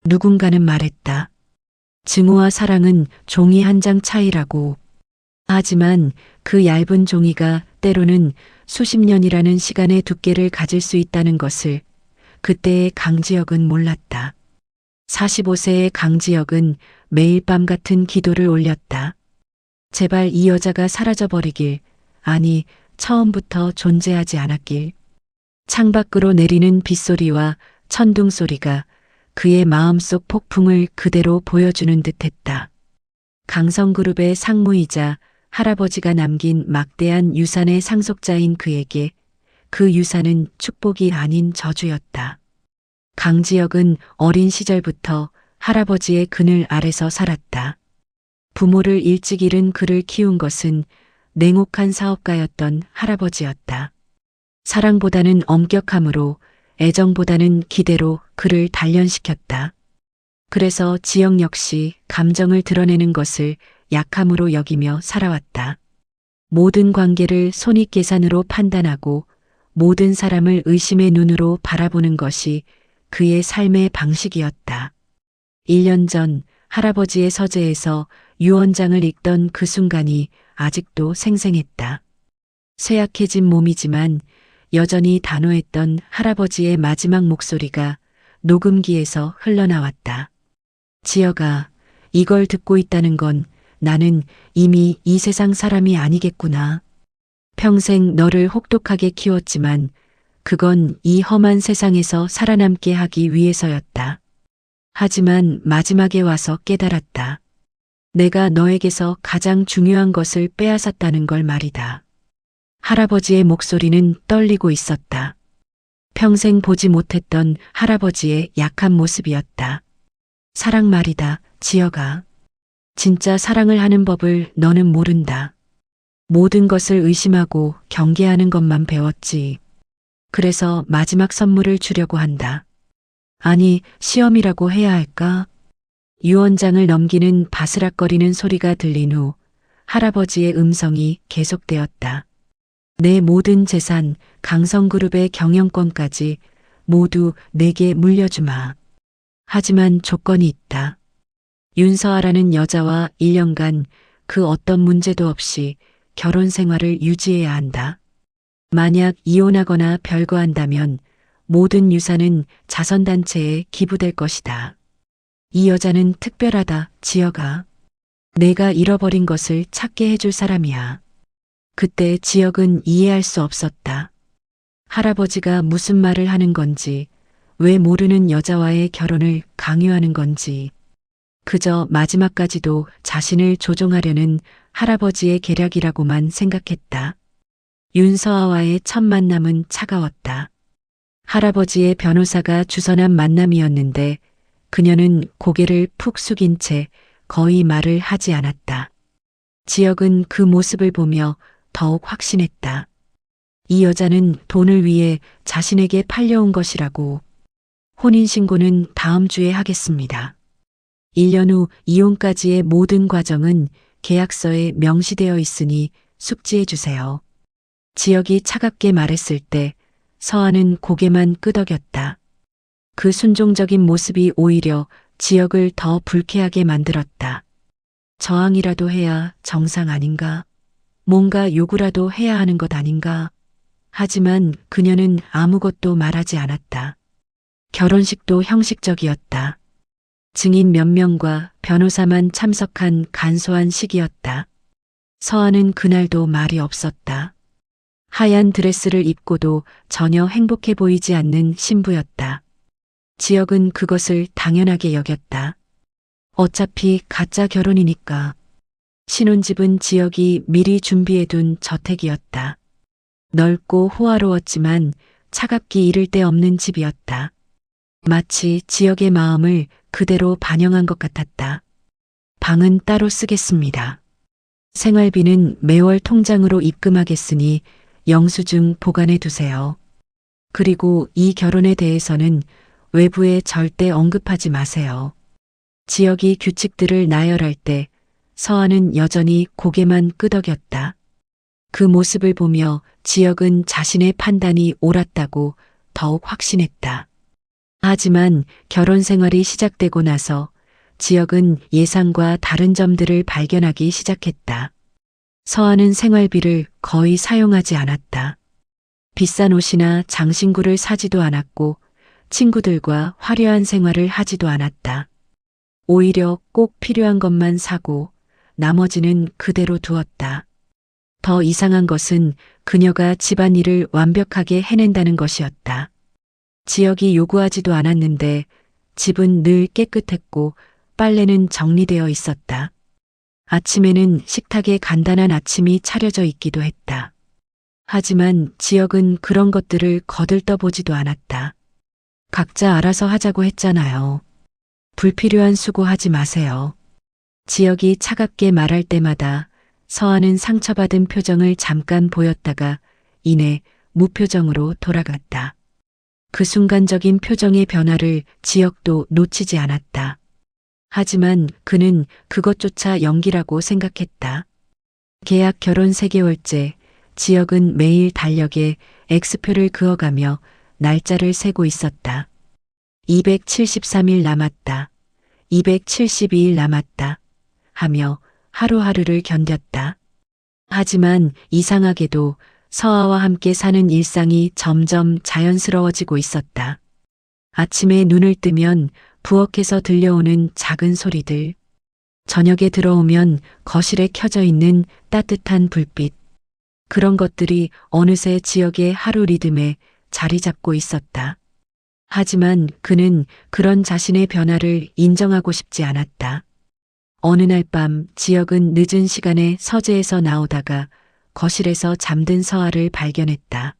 누군가는 말했다. 증오와 사랑은 종이 한 장 차이라고. 하지만 그 얇은 종이가 때로는 수십 년이라는 시간의 두께를 가질 수 있다는 것을 그때의 강지혁은 몰랐다. 45세의 강지혁은 매일 밤 같은 기도를 올렸다. 제발 이 여자가 사라져버리길, 아니 처음부터 존재하지 않았길. 창밖으로 내리는 빗소리와 천둥 소리가 그의 마음속 폭풍을 그대로 보여주는 듯했다. 강성그룹의 상무이자 할아버지가 남긴 막대한 유산의 상속자인 그에게 그 유산은 축복이 아닌 저주였다. 강지혁은 어린 시절부터 할아버지의 그늘 아래서 살았다. 부모를 일찍 잃은 그를 키운 것은 냉혹한 사업가였던 할아버지였다. 사랑보다는 엄격함으로, 애정보다는 기대로 그를 단련시켰다. 그래서 지영 역시 감정을 드러내는 것을 약함으로 여기며 살아왔다. 모든 관계를 손익계산으로 판단하고 모든 사람을 의심의 눈으로 바라보는 것이 그의 삶의 방식이었다. 1년 전 할아버지의 서재에서 유언장을 읽던 그 순간이 아직도 생생했다. 쇠약해진 몸이지만 여전히 단호했던 할아버지의 마지막 목소리가 녹음기에서 흘러나왔다. 지혁아, 이걸 듣고 있다는 건 나는 이미 이 세상 사람이 아니겠구나. 평생 너를 혹독하게 키웠지만 그건 이 험한 세상에서 살아남게 하기 위해서였다. 하지만 마지막에 와서 깨달았다. 내가 너에게서 가장 중요한 것을 빼앗았다는 걸 말이다. 할아버지의 목소리는 떨리고 있었다. 평생 보지 못했던 할아버지의 약한 모습이었다. 사랑 말이다, 지혁아. 진짜 사랑을 하는 법을 너는 모른다. 모든 것을 의심하고 경계하는 것만 배웠지. 그래서 마지막 선물을 주려고 한다. 아니, 시험이라고 해야 할까? 유언장을 넘기는 바스락거리는 소리가 들린 후 할아버지의 음성이 계속되었다. 내 모든 재산, 강성그룹의 경영권까지 모두 내게 물려주마. 하지만 조건이 있다. 윤서아라는 여자와 1년간 그 어떤 문제도 없이 결혼 생활을 유지해야 한다. 만약 이혼하거나 별거한다면 모든 유산은 자선단체에 기부될 것이다. 이 여자는 특별하다, 지혁아. 내가 잃어버린 것을 찾게 해줄 사람이야. 그때 지혁은 이해할 수 없었다. 할아버지가 무슨 말을 하는 건지, 왜 모르는 여자와의 결혼을 강요하는 건지, 그저 마지막까지도 자신을 조종하려는 할아버지의 계략이라고만 생각했다. 윤서아와의 첫 만남은 차가웠다. 할아버지의 변호사가 주선한 만남이었는데 그녀는 고개를 푹 숙인 채 거의 말을 하지 않았다. 지혁은 그 모습을 보며 더욱 확신했다. 이 여자는 돈을 위해 자신에게 팔려온 것이라고. 혼인신고는 다음 주에 하겠습니다. 1년 후 이혼까지의 모든 과정은 계약서에 명시되어 있으니 숙지해 주세요. 지혁이 차갑게 말했을 때 서아는 고개만 끄덕였다. 그 순종적인 모습이 오히려 지혁을 더 불쾌하게 만들었다. 저항이라도 해야 정상 아닌가? 뭔가 요구라도 해야 하는 것 아닌가? 하지만 그녀는 아무것도 말하지 않았다. 결혼식도 형식적이었다. 증인 몇 명과 변호사만 참석한 간소한 식이었다. 서아는 그날도 말이 없었다. 하얀 드레스를 입고도 전혀 행복해 보이지 않는 신부였다. 지혁은 그것을 당연하게 여겼다. 어차피 가짜 결혼이니까. 신혼집은 지혁이 미리 준비해둔 저택이었다. 넓고 호화로웠지만 차갑기 이를 데 없는 집이었다. 마치 지혁의 마음을 그대로 반영한 것 같았다. 방은 따로 쓰겠습니다. 생활비는 매월 통장으로 입금하겠으니 영수증 보관해 두세요. 그리고 이 결혼에 대해서는 외부에 절대 언급하지 마세요. 지혁이 규칙들을 나열할 때 서아는 여전히 고개만 끄덕였다. 그 모습을 보며 지혁은 자신의 판단이 옳았다고 더욱 확신했다. 하지만 결혼 생활이 시작되고 나서 지역은 예상과 다른 점들을 발견하기 시작했다. 서아는 생활비를 거의 사용하지 않았다. 비싼 옷이나 장신구를 사지도 않았고 친구들과 화려한 생활을 하지도 않았다. 오히려 꼭 필요한 것만 사고 나머지는 그대로 두었다. 더 이상한 것은 그녀가 집안일을 완벽하게 해낸다는 것이었다. 지역이 요구하지도 않았는데 집은 늘 깨끗했고 빨래는 정리되어 있었다. 아침에는 식탁에 간단한 아침이 차려져 있기도 했다. 하지만 지역은 그런 것들을 거들떠보지도 않았다. 각자 알아서 하자고 했잖아요. 불필요한 수고하지 마세요. 지역이 차갑게 말할 때마다 서아는 상처받은 표정을 잠깐 보였다가 이내 무표정으로 돌아갔다. 그 순간적인 표정의 변화를 지역도 놓치지 않았다. 하지만 그는 그것조차 연기라고 생각했다. 계약 결혼 3개월째 지역은 매일 달력에 X표를 그어가며 날짜를 세고 있었다. 273일 남았다. 272일 남았다. 하며 하루하루를 견뎠다. 하지만 이상하게도 서아와 함께 사는 일상이 점점 자연스러워지고 있었다. 아침에 눈을 뜨면 부엌에서 들려오는 작은 소리들, 저녁에 들어오면 거실에 켜져 있는 따뜻한 불빛, 그런 것들이 어느새 지역의 하루 리듬에 자리 잡고 있었다. 하지만 그는 그런 자신의 변화를 인정하고 싶지 않았다. 어느 날 밤 지역은 늦은 시간에 서재에서 나오다가 거실에서 잠든 서아를 발견했다.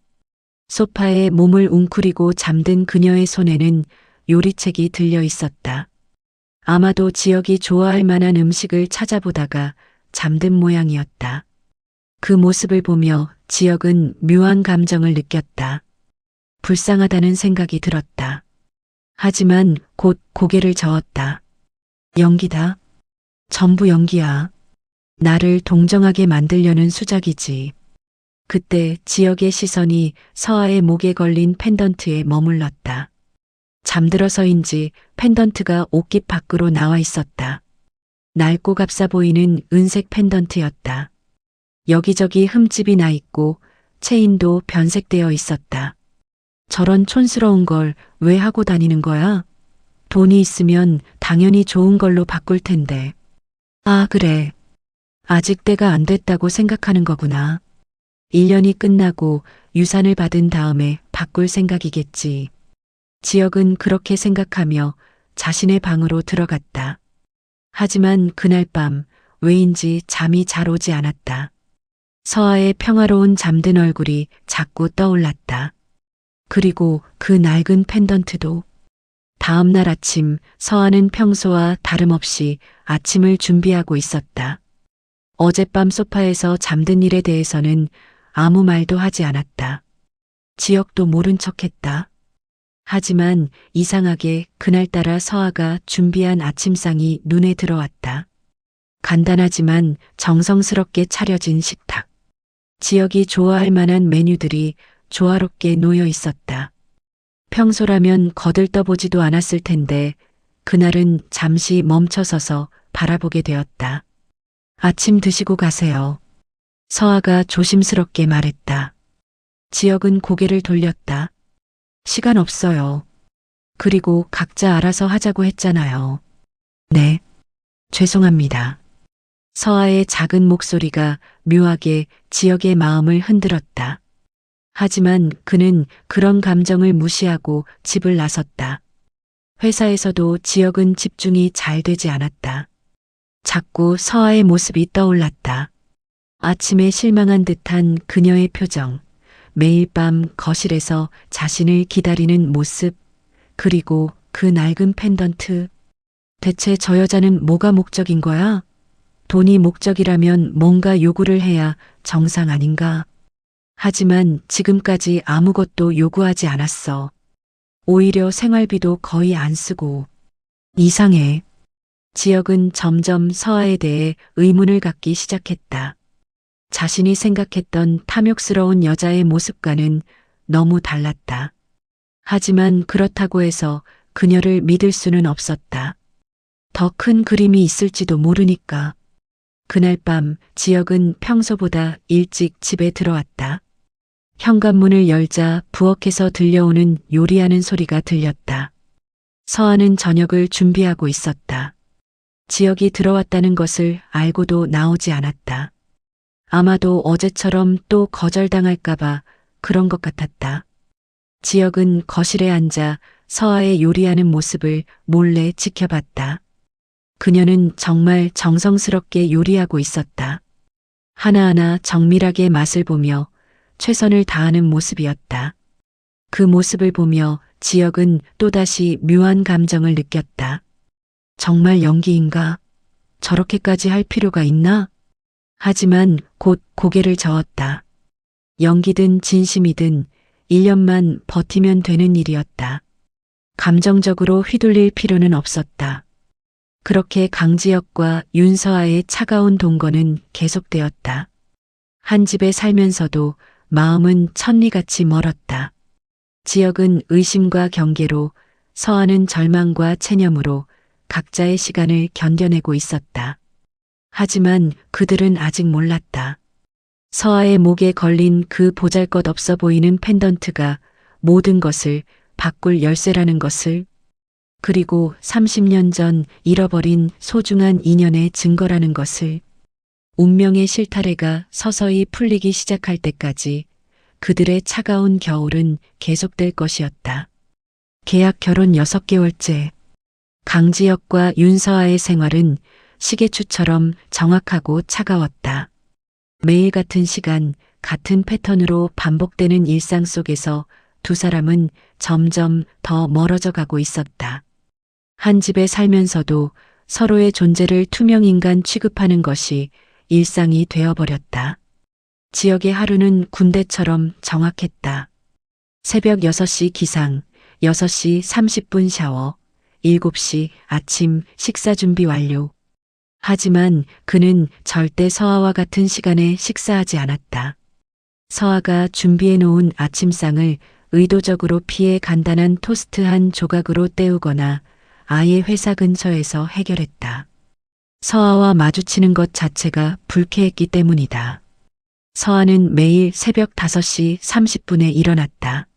소파에 몸을 웅크리고 잠든 그녀의 손에는 요리책이 들려 있었다. 아마도 지역이 좋아할 만한 음식을 찾아보다가 잠든 모양이었다. 그 모습을 보며 지역은 묘한 감정을 느꼈다. 불쌍하다는 생각이 들었다. 하지만 곧 고개를 저었다. 연기다. 전부 연기야. 나를 동정하게 만들려는 수작이지. 그때 지역의 시선이 서아의 목에 걸린 펜던트에 머물렀다. 잠들어서인지 펜던트가 옷깃 밖으로 나와 있었다. 낡고 값싸 보이는 은색 펜던트였다. 여기저기 흠집이 나 있고 체인도 변색되어 있었다. 저런 촌스러운 걸 왜 하고 다니는 거야? 돈이 있으면 당연히 좋은 걸로 바꿀 텐데. 아, 그래. 아직 때가 안 됐다고 생각하는 거구나. 1년이 끝나고 유산을 받은 다음에 바꿀 생각이겠지. 지역은 그렇게 생각하며 자신의 방으로 들어갔다. 하지만 그날 밤 왜인지 잠이 잘 오지 않았다. 서아의 평화로운 잠든 얼굴이 자꾸 떠올랐다. 그리고 그 낡은 펜던트도. 다음 날 아침 서아는 평소와 다름없이 아침을 준비하고 있었다. 어젯밤 소파에서 잠든 일에 대해서는 아무 말도 하지 않았다. 지역도 모른 척했다. 하지만 이상하게 그날따라 서아가 준비한 아침상이 눈에 들어왔다. 간단하지만 정성스럽게 차려진 식탁. 지역이 좋아할 만한 메뉴들이 조화롭게 놓여 있었다. 평소라면 거들떠보지도 않았을 텐데 그날은 잠시 멈춰서서 바라보게 되었다. 아침 드시고 가세요. 서아가 조심스럽게 말했다. 지역은 고개를 돌렸다. 시간 없어요. 그리고 각자 알아서 하자고 했잖아요. 네, 죄송합니다. 서아의 작은 목소리가 묘하게 지역의 마음을 흔들었다. 하지만 그는 그런 감정을 무시하고 집을 나섰다. 회사에서도 지역은 집중이 잘 되지 않았다. 자꾸 서아의 모습이 떠올랐다. 아침에 실망한 듯한 그녀의 표정, 매일 밤 거실에서 자신을 기다리는 모습, 그리고 그 낡은 펜던트. 대체 저 여자는 뭐가 목적인 거야? 돈이 목적이라면 뭔가 요구를 해야 정상 아닌가? 하지만 지금까지 아무것도 요구하지 않았어. 오히려 생활비도 거의 안 쓰고. 이상해. 지역은 점점 서아에 대해 의문을 갖기 시작했다. 자신이 생각했던 탐욕스러운 여자의 모습과는 너무 달랐다. 하지만 그렇다고 해서 그녀를 믿을 수는 없었다. 더 큰 그림이 있을지도 모르니까. 그날 밤 지혁은 평소보다 일찍 집에 들어왔다. 현관문을 열자 부엌에서 들려오는 요리하는 소리가 들렸다. 서아는 저녁을 준비하고 있었다. 지혁이 들어왔다는 것을 알고도 나오지 않았다. 아마도 어제처럼 또 거절당할까봐 그런 것 같았다. 지혁은 거실에 앉아 서아의 요리하는 모습을 몰래 지켜봤다. 그녀는 정말 정성스럽게 요리하고 있었다. 하나하나 정밀하게 맛을 보며 최선을 다하는 모습이었다. 그 모습을 보며 지혁은 또다시 묘한 감정을 느꼈다. 정말 연기인가? 저렇게까지 할 필요가 있나? 하지만 곧 고개를 저었다. 연기든 진심이든 1년만 버티면 되는 일이었다. 감정적으로 휘둘릴 필요는 없었다. 그렇게 강지혁과 윤서아의 차가운 동거는 계속되었다. 한 집에 살면서도 마음은 천리같이 멀었다. 지혁은 의심과 경계로, 서아는 절망과 체념으로 각자의 시간을 견뎌내고 있었다. 하지만 그들은 아직 몰랐다. 서아의 목에 걸린 그 보잘것없어 보이는 펜던트가 모든 것을 바꿀 열쇠라는 것을, 그리고 30년 전 잃어버린 소중한 인연의 증거라는 것을, 운명의 실타래가 서서히 풀리기 시작할 때까지 그들의 차가운 겨울은 계속될 것이었다. 계약 결혼 6개월째. 강지혁과 윤서아의 생활은 시계추처럼 정확하고 차가웠다. 매일 같은 시간, 같은 패턴으로 반복되는 일상 속에서 두 사람은 점점 더 멀어져 가고 있었다. 한 집에 살면서도 서로의 존재를 투명인간 취급하는 것이 일상이 되어버렸다. 지역의 하루는 군대처럼 정확했다. 새벽 6시 기상, 6시 30분 샤워, 7시 아침 식사 준비 완료. 하지만 그는 절대 서아와 같은 시간에 식사하지 않았다. 서아가 준비해 놓은 아침상을 의도적으로 피해 간단한 토스트 한 조각으로 때우거나 아예 회사 근처에서 해결했다. 서아와 마주치는 것 자체가 불쾌했기 때문이다. 서아는 매일 새벽 5시 30분에 일어났다.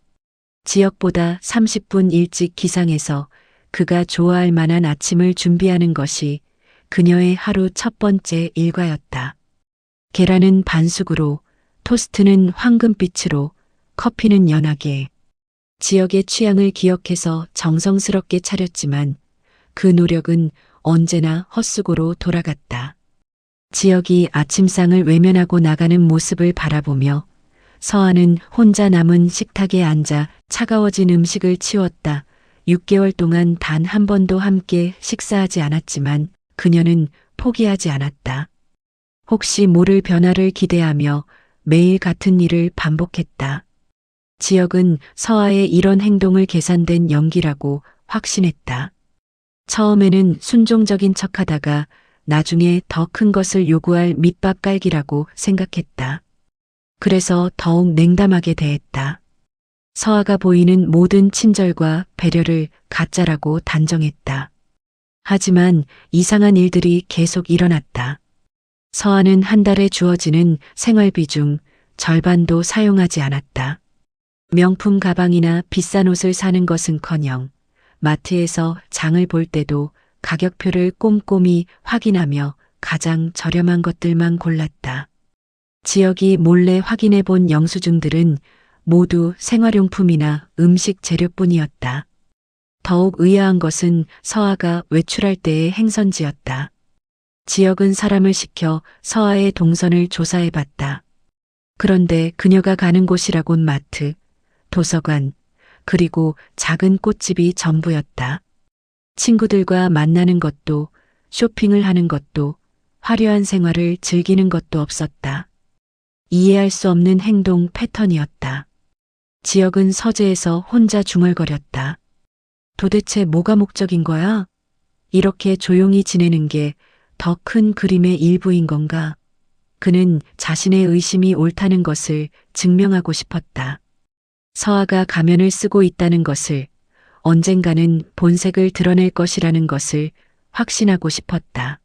지역보다 30분 일찍 기상해서 그가 좋아할 만한 아침을 준비하는 것이 그녀의 하루 첫 번째 일과였다. 계란은 반숙으로, 토스트는 황금빛으로, 커피는 연하게. 지역의 취향을 기억해서 정성스럽게 차렸지만 그 노력은 언제나 헛수고로 돌아갔다. 지역이 아침상을 외면하고 나가는 모습을 바라보며 서아는 혼자 남은 식탁에 앉아 차가워진 음식을 치웠다. 6개월 동안 단 한 번도 함께 식사하지 않았지만 그녀는 포기하지 않았다. 혹시 모를 변화를 기대하며 매일 같은 일을 반복했다. 지역은 서아의 이런 행동을 계산된 연기라고 확신했다. 처음에는 순종적인 척하다가 나중에 더 큰 것을 요구할 밑밥 깔기라고 생각했다. 그래서 더욱 냉담하게 대했다. 서아가 보이는 모든 친절과 배려를 가짜라고 단정했다. 하지만 이상한 일들이 계속 일어났다. 서아는 한 달에 주어지는 생활비 중 절반도 사용하지 않았다. 명품 가방이나 비싼 옷을 사는 것은커녕 마트에서 장을 볼 때도 가격표를 꼼꼼히 확인하며 가장 저렴한 것들만 골랐다. 지역이 몰래 확인해 본 영수증들은 모두 생활용품이나 음식 재료뿐이었다. 더욱 의아한 것은 서아가 외출할 때의 행선지였다. 지역은 사람을 시켜 서아의 동선을 조사해 봤다. 그런데 그녀가 가는 곳이라곤 마트, 도서관, 그리고 작은 꽃집이 전부였다. 친구들과 만나는 것도, 쇼핑을 하는 것도, 화려한 생활을 즐기는 것도 없었다. 이해할 수 없는 행동 패턴이었다. 지역은 서재에서 혼자 중얼거렸다. 도대체 뭐가 목적인 거야? 이렇게 조용히 지내는 게 더 큰 그림의 일부인 건가? 그는 자신의 의심이 옳다는 것을 증명하고 싶었다. 서아가 가면을 쓰고 있다는 것을, 언젠가는 본색을 드러낼 것이라는 것을 확신하고 싶었다.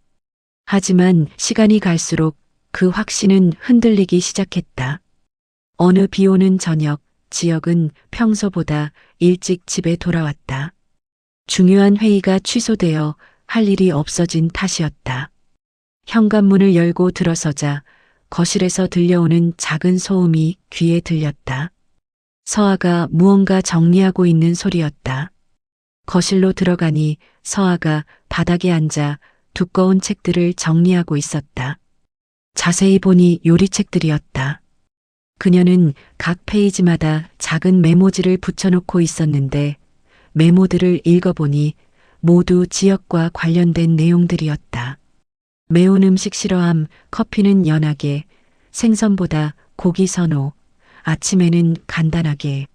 하지만 시간이 갈수록 그 확신은 흔들리기 시작했다. 어느 비 오는 저녁, 지혁은 평소보다 일찍 집에 돌아왔다. 중요한 회의가 취소되어 할 일이 없어진 탓이었다. 현관문을 열고 들어서자 거실에서 들려오는 작은 소음이 귀에 들렸다. 서아가 무언가 정리하고 있는 소리였다. 거실로 들어가니 서아가 바닥에 앉아 두꺼운 책들을 정리하고 있었다. 자세히 보니 요리책들이었다. 그녀는 각 페이지마다 작은 메모지를 붙여놓고 있었는데 메모들을 읽어보니 모두 지역과 관련된 내용들이었다. 매운 음식 싫어함, 커피는 연하게, 생선보다 고기 선호, 아침에는 간단하게.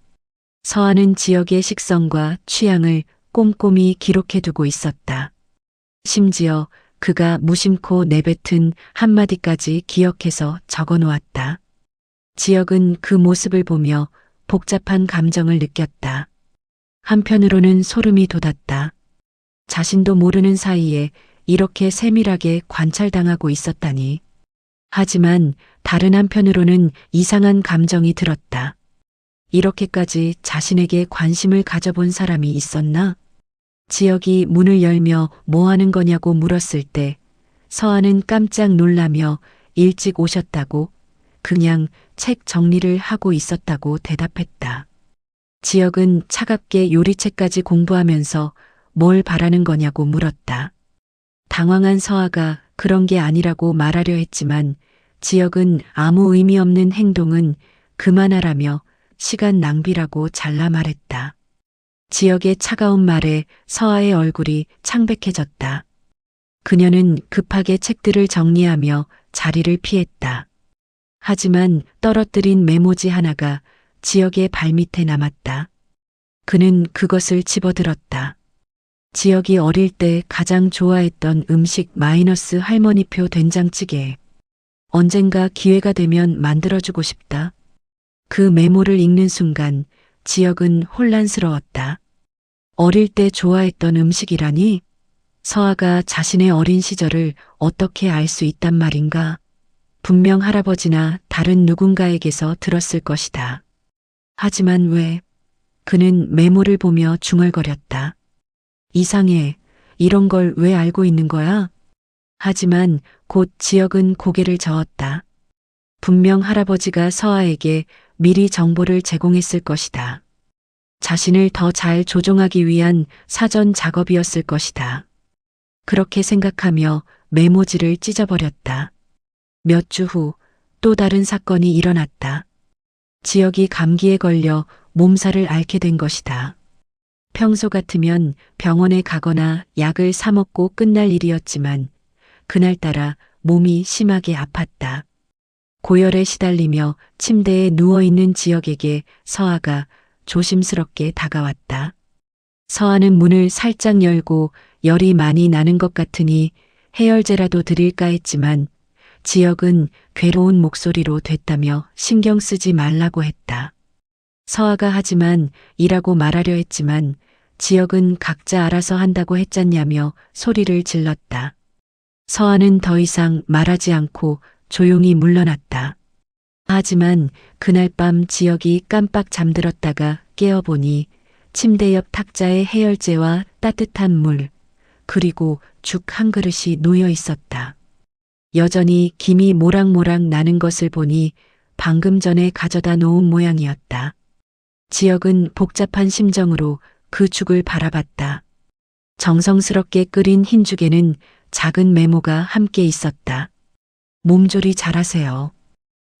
서아는 지역의 식성과 취향을 꼼꼼히 기록해두고 있었다. 심지어 그가 무심코 내뱉은 한마디까지 기억해서 적어놓았다. 지역은 그 모습을 보며 복잡한 감정을 느꼈다. 한편으로는 소름이 돋았다. 자신도 모르는 사이에 이렇게 세밀하게 관찰당하고 있었다니. 하지만 다른 한편으로는 이상한 감정이 들었다. 이렇게까지 자신에게 관심을 가져본 사람이 있었나? 지역이 문을 열며 뭐 하는 거냐고 물었을 때 서아는 깜짝 놀라며 일찍 오셨다고, 그냥 책 정리를 하고 있었다고 대답했다. 지역은 차갑게 요리책까지 공부하면서 뭘 바라는 거냐고 물었다. 당황한 서아가 그런 게 아니라고 말하려 했지만 지역은 아무 의미 없는 행동은 그만하라며 시간 낭비라고 잘라 말했다. 지역의 차가운 말에 서아의 얼굴이 창백해졌다. 그녀는 급하게 책들을 정리하며 자리를 피했다. 하지만 떨어뜨린 메모지 하나가 지역의 발밑에 남았다. 그는 그것을 집어들었다. 지역이 어릴 때 가장 좋아했던 음식 마이너스 할머니표 된장찌개. 언젠가 기회가 되면 만들어주고 싶다. 그 메모를 읽는 순간 지역은 혼란스러웠다. 어릴 때 좋아했던 음식이라니? 서아가 자신의 어린 시절을 어떻게 알 수 있단 말인가? 분명 할아버지나 다른 누군가에게서 들었을 것이다. 하지만 왜? 그는 메모를 보며 중얼거렸다. 이상해. 이런 걸 왜 알고 있는 거야? 하지만 곧 지역은 고개를 저었다. 분명 할아버지가 서아에게 미리 정보를 제공했을 것이다. 자신을 더 잘 조종하기 위한 사전 작업이었을 것이다. 그렇게 생각하며 메모지를 찢어버렸다. 몇 주 후 또 다른 사건이 일어났다. 지역이 감기에 걸려 몸살을 앓게 된 것이다. 평소 같으면 병원에 가거나 약을 사 먹고 끝날 일이었지만 그날따라 몸이 심하게 아팠다. 고열에 시달리며 침대에 누워있는 지역에게 서아가 조심스럽게 다가왔다. 서아는 문을 살짝 열고 열이 많이 나는 것 같으니 해열제라도 드릴까 했지만 지역은 괴로운 목소리로 됐다며 신경 쓰지 말라고 했다. 서아가 하지만 이라고 말하려 했지만 지역은 각자 알아서 한다고 했잖냐며 소리를 질렀다. 서아는 더 이상 말하지 않고 조용히 물러났다. 하지만 그날 밤 지역이 깜빡 잠들었다가 깨어보니 침대 옆 탁자에 해열제와 따뜻한 물, 그리고 죽 한 그릇이 놓여 있었다. 여전히 김이 모락모락 나는 것을 보니 방금 전에 가져다 놓은 모양이었다. 지역은 복잡한 심정으로 그 죽을 바라봤다. 정성스럽게 끓인 흰죽에는 작은 메모가 함께 있었다. 몸조리 잘하세요.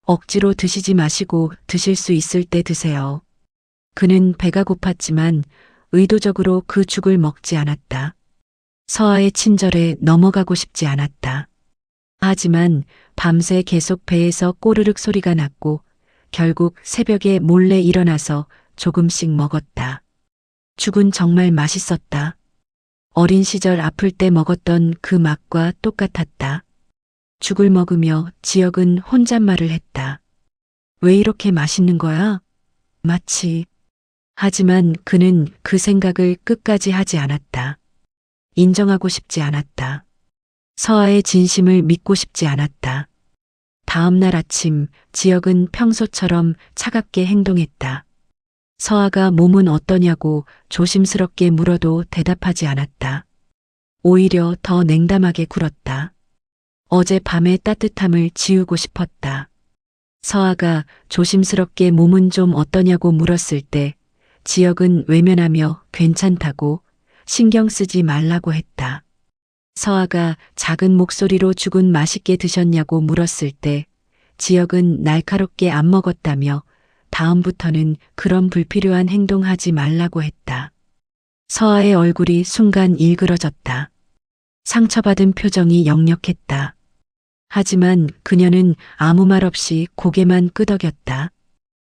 억지로 드시지 마시고 드실 수 있을 때 드세요. 그는 배가 고팠지만 의도적으로 그 죽을 먹지 않았다. 서아의 친절에 넘어가고 싶지 않았다. 하지만 밤새 계속 배에서 꼬르륵 소리가 났고 결국 새벽에 몰래 일어나서 조금씩 먹었다. 죽은 정말 맛있었다. 어린 시절 아플 때 먹었던 그 맛과 똑같았다. 죽을 먹으며 지역은 혼잣말을 했다. 왜 이렇게 맛있는 거야? 마치. 하지만 그는 그 생각을 끝까지 하지 않았다. 인정하고 싶지 않았다. 서아의 진심을 믿고 싶지 않았다. 다음 날 아침 지혁은 평소처럼 차갑게 행동했다. 서아가 몸은 어떠냐고 조심스럽게 물어도 대답하지 않았다. 오히려 더 냉담하게 굴었다. 어제 밤의 따뜻함을 지우고 싶었다. 서아가 조심스럽게 몸은 좀 어떠냐고 물었을 때 지혁은 외면하며 괜찮다고 신경 쓰지 말라고 했다. 서아가 작은 목소리로 죽은 맛있게 드셨냐고 물었을 때 지혁은 날카롭게 안 먹었다며 다음부터는 그런 불필요한 행동하지 말라고 했다. 서아의 얼굴이 순간 일그러졌다. 상처받은 표정이 역력했다. 하지만 그녀는 아무 말 없이 고개만 끄덕였다.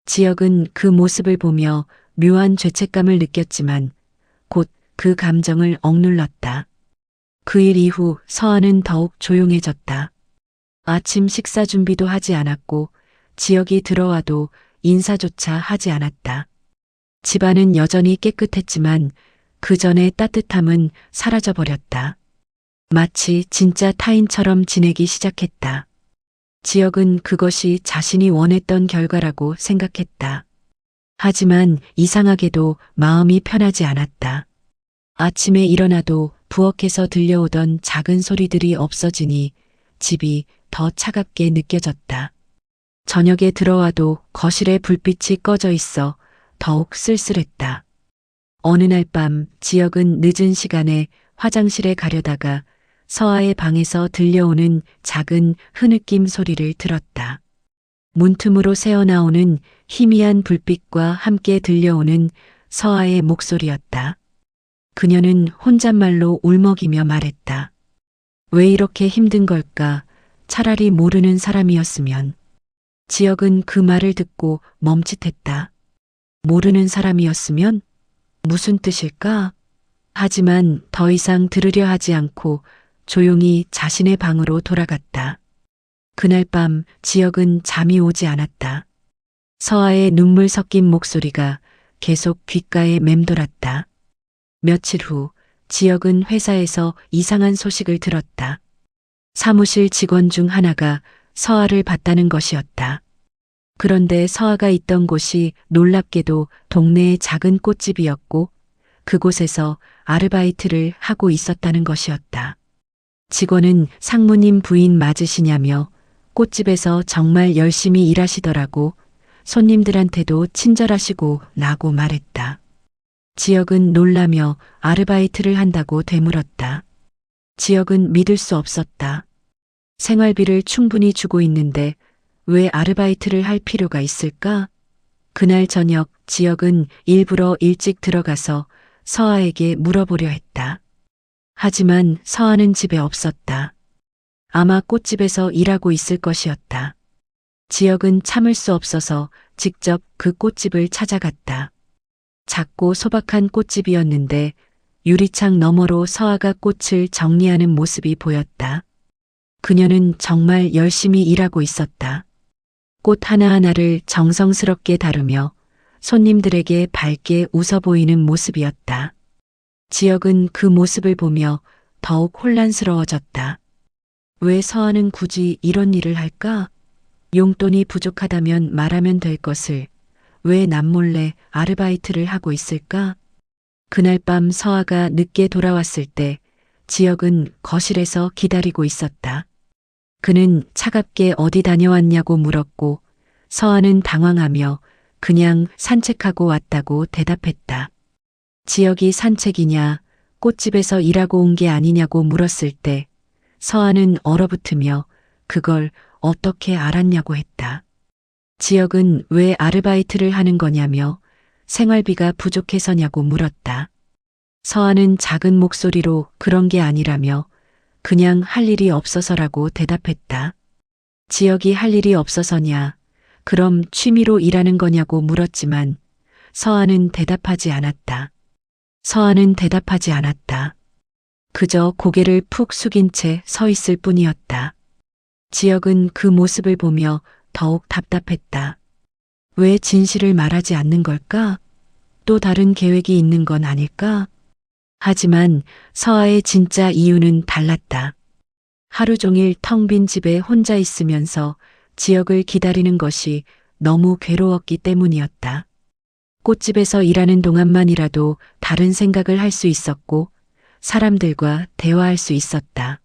지혁은 그 모습을 보며 묘한 죄책감을 느꼈지만 곧 그 감정을 억눌렀다. 그 일 이후 서아는 더욱 조용해졌다. 아침 식사 준비도 하지 않았고 지혁이 들어와도 인사조차 하지 않았다. 집안은 여전히 깨끗했지만 그 전의 따뜻함은 사라져버렸다. 마치 진짜 타인처럼 지내기 시작했다. 지혁은 그것이 자신이 원했던 결과라고 생각했다. 하지만 이상하게도 마음이 편하지 않았다. 아침에 일어나도 부엌에서 들려오던 작은 소리들이 없어지니 집이 더 차갑게 느껴졌다. 저녁에 들어와도 거실에 불빛이 꺼져 있어 더욱 쓸쓸했다. 어느 날 밤 지혁은 늦은 시간에 화장실에 가려다가 서아의 방에서 들려오는 작은 흐느낌 소리를 들었다. 문틈으로 새어나오는 희미한 불빛과 함께 들려오는 서아의 목소리였다. 그녀는 혼잣말로 울먹이며 말했다. 왜 이렇게 힘든 걸까? 차라리 모르는 사람이었으면. 지혁은 그 말을 듣고 멈칫했다. 모르는 사람이었으면? 무슨 뜻일까? 하지만 더 이상 들으려 하지 않고 조용히 자신의 방으로 돌아갔다. 그날 밤 지혁은 잠이 오지 않았다. 서아의 눈물 섞인 목소리가 계속 귓가에 맴돌았다. 며칠 후 지혁은 회사에서 이상한 소식을 들었다. 사무실 직원 중 하나가 서아를 봤다는 것이었다. 그런데 서아가 있던 곳이 놀랍게도 동네의 작은 꽃집이었고 그곳에서 아르바이트를 하고 있었다는 것이었다. 직원은 상무님 부인 맞으시냐며 꽃집에서 정말 열심히 일하시더라고 손님들한테도 친절하시고 라고 말했다. 지혁은 놀라며 아르바이트를 한다고 되물었다. 지혁은 믿을 수 없었다. 생활비를 충분히 주고 있는데 왜 아르바이트를 할 필요가 있을까? 그날 저녁 지혁은 일부러 일찍 들어가서 서아에게 물어보려 했다. 하지만 서아는 집에 없었다. 아마 꽃집에서 일하고 있을 것이었다. 지혁은 참을 수 없어서 직접 그 꽃집을 찾아갔다. 작고 소박한 꽃집이었는데 유리창 너머로 서아가 꽃을 정리하는 모습이 보였다. 그녀는 정말 열심히 일하고 있었다. 꽃 하나하나를 정성스럽게 다루며 손님들에게 밝게 웃어 보이는 모습이었다. 지혁은 그 모습을 보며 더욱 혼란스러워졌다. 왜 서아는 굳이 이런 일을 할까? 용돈이 부족하다면 말하면 될 것을 왜 남몰래 아르바이트를 하고 있을까? 그날 밤 서아가 늦게 돌아왔을 때 지혁은 거실에서 기다리고 있었다. 그는 차갑게 어디 다녀왔냐고 물었고 서아는 당황하며 그냥 산책하고 왔다고 대답했다. 지혁이 산책이냐 꽃집에서 일하고 온 게 아니냐고 물었을 때 서아는 얼어붙으며 그걸 어떻게 알았냐고 했다. 지혁은 왜 아르바이트를 하는 거냐며 생활비가 부족해서냐고 물었다. 서아는 작은 목소리로 그런 게 아니라며 그냥 할 일이 없어서라고 대답했다. 지혁이 할 일이 없어서냐, 그럼 취미로 일하는 거냐고 물었지만 서아는 대답하지 않았다. 서아는 대답하지 않았다. 그저 고개를 푹 숙인 채 서 있을 뿐이었다. 지혁은 그 모습을 보며 더욱 답답했다. 왜 진실을 말하지 않는 걸까? 또 다른 계획이 있는 건 아닐까? 하지만 서아의 진짜 이유는 달랐다. 하루 종일 텅 빈 집에 혼자 있으면서 지역을 기다리는 것이 너무 괴로웠기 때문이었다. 꽃집에서 일하는 동안만이라도 다른 생각을 할 수 있었고 사람들과 대화할 수 있었다.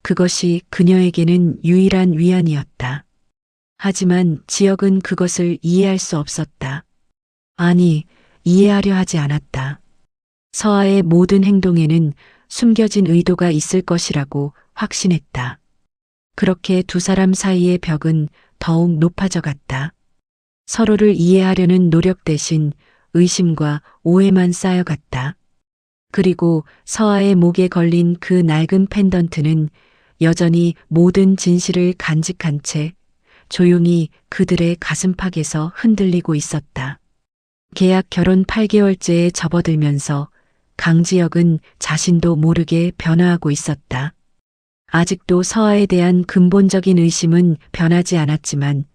그것이 그녀에게는 유일한 위안이었다. 하지만 지역은 그것을 이해할 수 없었다. 아니, 이해하려 하지 않았다. 서아의 모든 행동에는 숨겨진 의도가 있을 것이라고 확신했다. 그렇게 두 사람 사이의 벽은 더욱 높아져 갔다. 서로를 이해하려는 노력 대신 의심과 오해만 쌓여갔다. 그리고 서아의 목에 걸린 그 낡은 펜던트는 여전히 모든 진실을 간직한 채 조용히 그들의 가슴팍에서 흔들리고 있었다. 계약 결혼 8개월째에 접어들면서 강지혁은 자신도 모르게 변화하고 있었다. 아직도 서아에 대한 근본적인 의심은 변하지 않았지만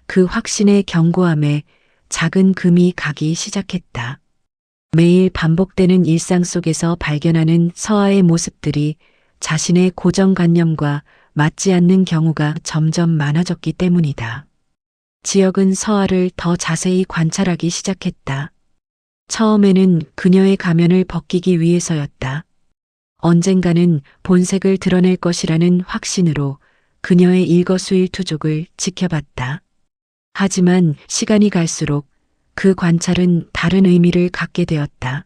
그 확신의 견고함에 작은 금이 가기 시작했다. 매일 반복되는 일상 속에서 발견하는 서아의 모습들이 자신의 고정관념과 맞지 않는 경우가 점점 많아졌기 때문이다. 지역은 서아를 더 자세히 관찰하기 시작했다. 처음에는 그녀의 가면을 벗기기 위해서였다. 언젠가는 본색을 드러낼 것이라는 확신으로 그녀의 일거수일투족을 지켜봤다. 하지만 시간이 갈수록 그 관찰은 다른 의미를 갖게 되었다.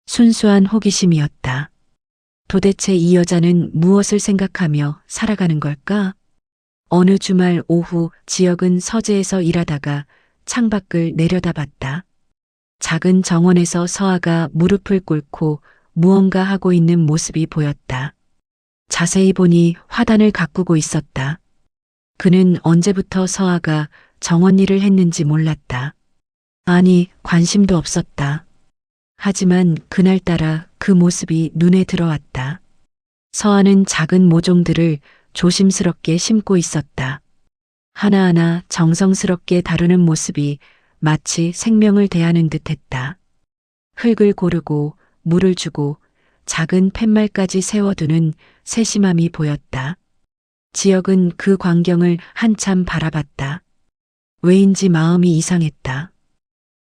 순수한 호기심이었다. 도대체 이 여자는 무엇을 생각하며 살아가는 걸까? 어느 주말 오후 지역은 서재에서 일하다가 창밖을 내려다봤다. 작은 정원에서 서아가 무릎을 꿇고 무언가 하고 있는 모습이 보였다. 자세히 보니 화단을 가꾸고 있었다. 그는 언제부터 서아가 정원 일을 했는지 몰랐다. 아니, 관심도 없었다. 하지만 그날따라 그 모습이 눈에 들어왔다. 서아는 작은 모종들을 조심스럽게 심고 있었다. 하나하나 정성스럽게 다루는 모습이 마치 생명을 대하는 듯했다. 흙을 고르고 물을 주고 작은 팻말까지 세워두는 세심함이 보였다. 지역은 그 광경을 한참 바라봤다. 왜인지 마음이 이상했다.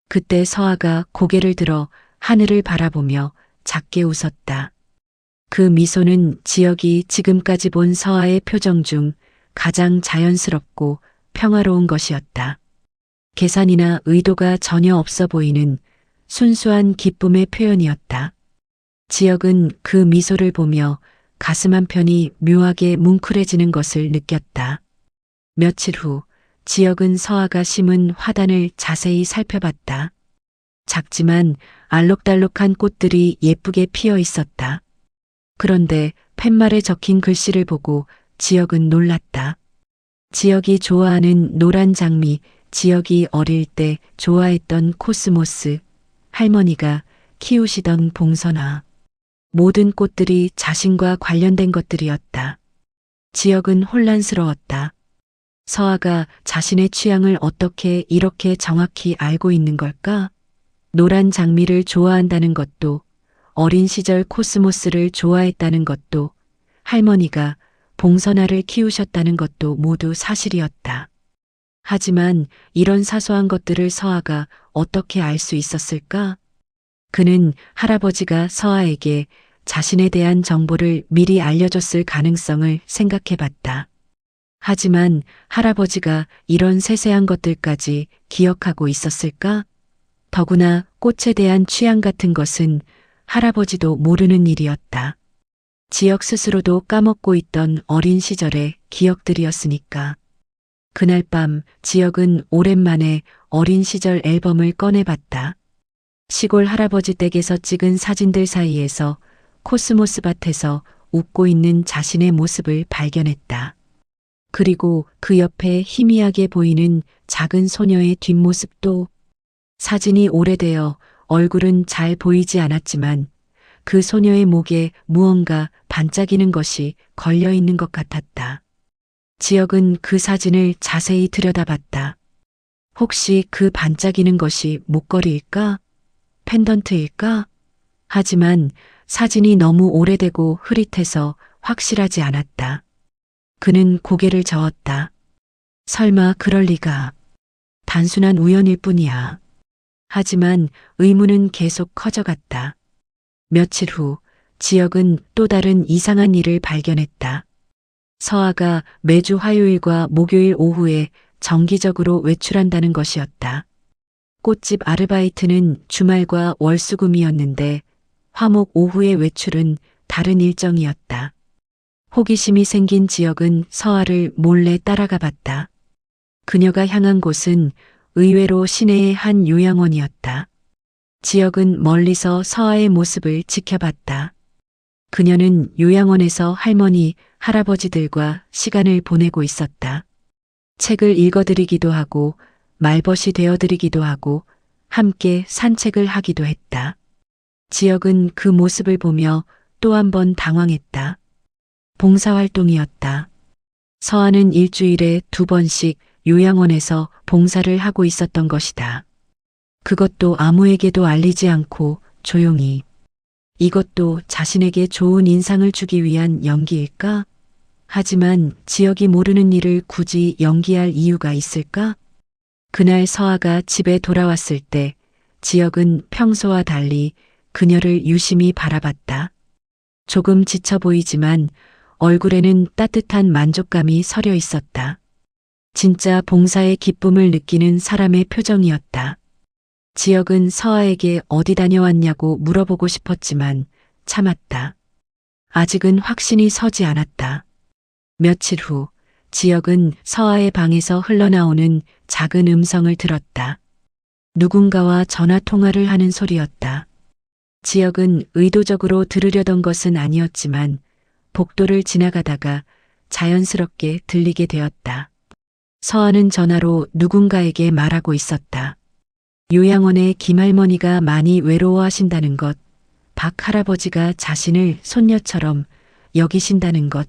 그때 서아가 고개를 들어 하늘을 바라보며 작게 웃었다. 그 미소는 지역이 지금까지 본 서아의 표정 중 가장 자연스럽고 평화로운 것이었다. 계산이나 의도가 전혀 없어 보이는 순수한 기쁨의 표현이었다. 지역은 그 미소를 보며 가슴 한편이 묘하게 뭉클해지는 것을 느꼈다. 며칠 후 지역은 서아가 심은 화단을 자세히 살펴봤다. 작지만 알록달록한 꽃들이 예쁘게 피어 있었다. 그런데 팻말에 적힌 글씨를 보고 지역은 놀랐다. 지역이 좋아하는 노란 장미, 지역이 어릴 때 좋아했던 코스모스, 할머니가 키우시던 봉선화. 모든 꽃들이 자신과 관련된 것들이었다. 지역은 혼란스러웠다. 서아가 자신의 취향을 어떻게 이렇게 정확히 알고 있는 걸까? 노란 장미를 좋아한다는 것도, 어린 시절 코스모스를 좋아했다는 것도, 할머니가 봉선화를 키우셨다는 것도 모두 사실이었다. 하지만 이런 사소한 것들을 서아가 어떻게 알 수 있었을까? 그는 할아버지가 서아에게 자신에 대한 정보를 미리 알려줬을 가능성을 생각해 봤다. 하지만 할아버지가 이런 세세한 것들까지 기억하고 있었을까? 더구나 꽃에 대한 취향 같은 것은 할아버지도 모르는 일이었다. 지역 스스로도 까먹고 있던 어린 시절의 기억들이었으니까. 그날 밤 지역은 오랜만에 어린 시절 앨범을 꺼내봤다. 시골 할아버지 댁에서 찍은 사진들 사이에서 코스모스 밭에서 웃고 있는 자신의 모습을 발견했다. 그리고 그 옆에 희미하게 보이는 작은 소녀의 뒷모습도. 사진이 오래되어 얼굴은 잘 보이지 않았지만 그 소녀의 목에 무언가 반짝이는 것이 걸려 있는 것 같았다. 지역은 그 사진을 자세히 들여다봤다. 혹시 그 반짝이는 것이 목걸이일까? 펜던트일까? 하지만 사진이 너무 오래되고 흐릿해서 확실하지 않았다. 그는 고개를 저었다. 설마 그럴 리가. 단순한 우연일 뿐이야. 하지만 의문은 계속 커져갔다. 며칠 후 지역은 또 다른 이상한 일을 발견했다. 서아가 매주 화요일과 목요일 오후에 정기적으로 외출한다는 것이었다. 꽃집 아르바이트는 주말과 월수금이었는데 화목 오후의 외출은 다른 일정이었다. 호기심이 생긴 지역은 서아를 몰래 따라가 봤다. 그녀가 향한 곳은 의외로 시내의 한 요양원이었다. 지역은 멀리서 서아의 모습을 지켜봤다. 그녀는 요양원에서 할머니, 할아버지들과 시간을 보내고 있었다. 책을 읽어드리기도 하고 말벗이 되어드리기도 하고 함께 산책을 하기도 했다. 지역은 그 모습을 보며 또 한 번 당황했다. 봉사활동이었다. 서아는 일주일에 2번씩 요양원에서 봉사를 하고 있었던 것이다. 그것도 아무에게도 알리지 않고 조용히. 이것도 자신에게 좋은 인상을 주기 위한 연기일까? 하지만 지역이 모르는 일을 굳이 연기할 이유가 있을까? 그날 서아가 집에 돌아왔을 때 지역은 평소와 달리 그녀를 유심히 바라봤다. 조금 지쳐 보이지만 얼굴에는 따뜻한 만족감이 서려 있었다. 진짜 봉사의 기쁨을 느끼는 사람의 표정이었다. 지역은 서아에게 어디 다녀왔냐고 물어보고 싶었지만 참았다. 아직은 확신이 서지 않았다. 며칠 후 지역은 서아의 방에서 흘러나오는 작은 음성을 들었다. 누군가와 전화 통화를 하는 소리였다. 지역은 의도적으로 들으려던 것은 아니었지만 복도를 지나가다가 자연스럽게 들리게 되었다. 서아는 전화로 누군가에게 말하고 있었다. 요양원의 김할머니가 많이 외로워하신다는 것, 박 할아버지가 자신을 손녀처럼 여기신다는 것,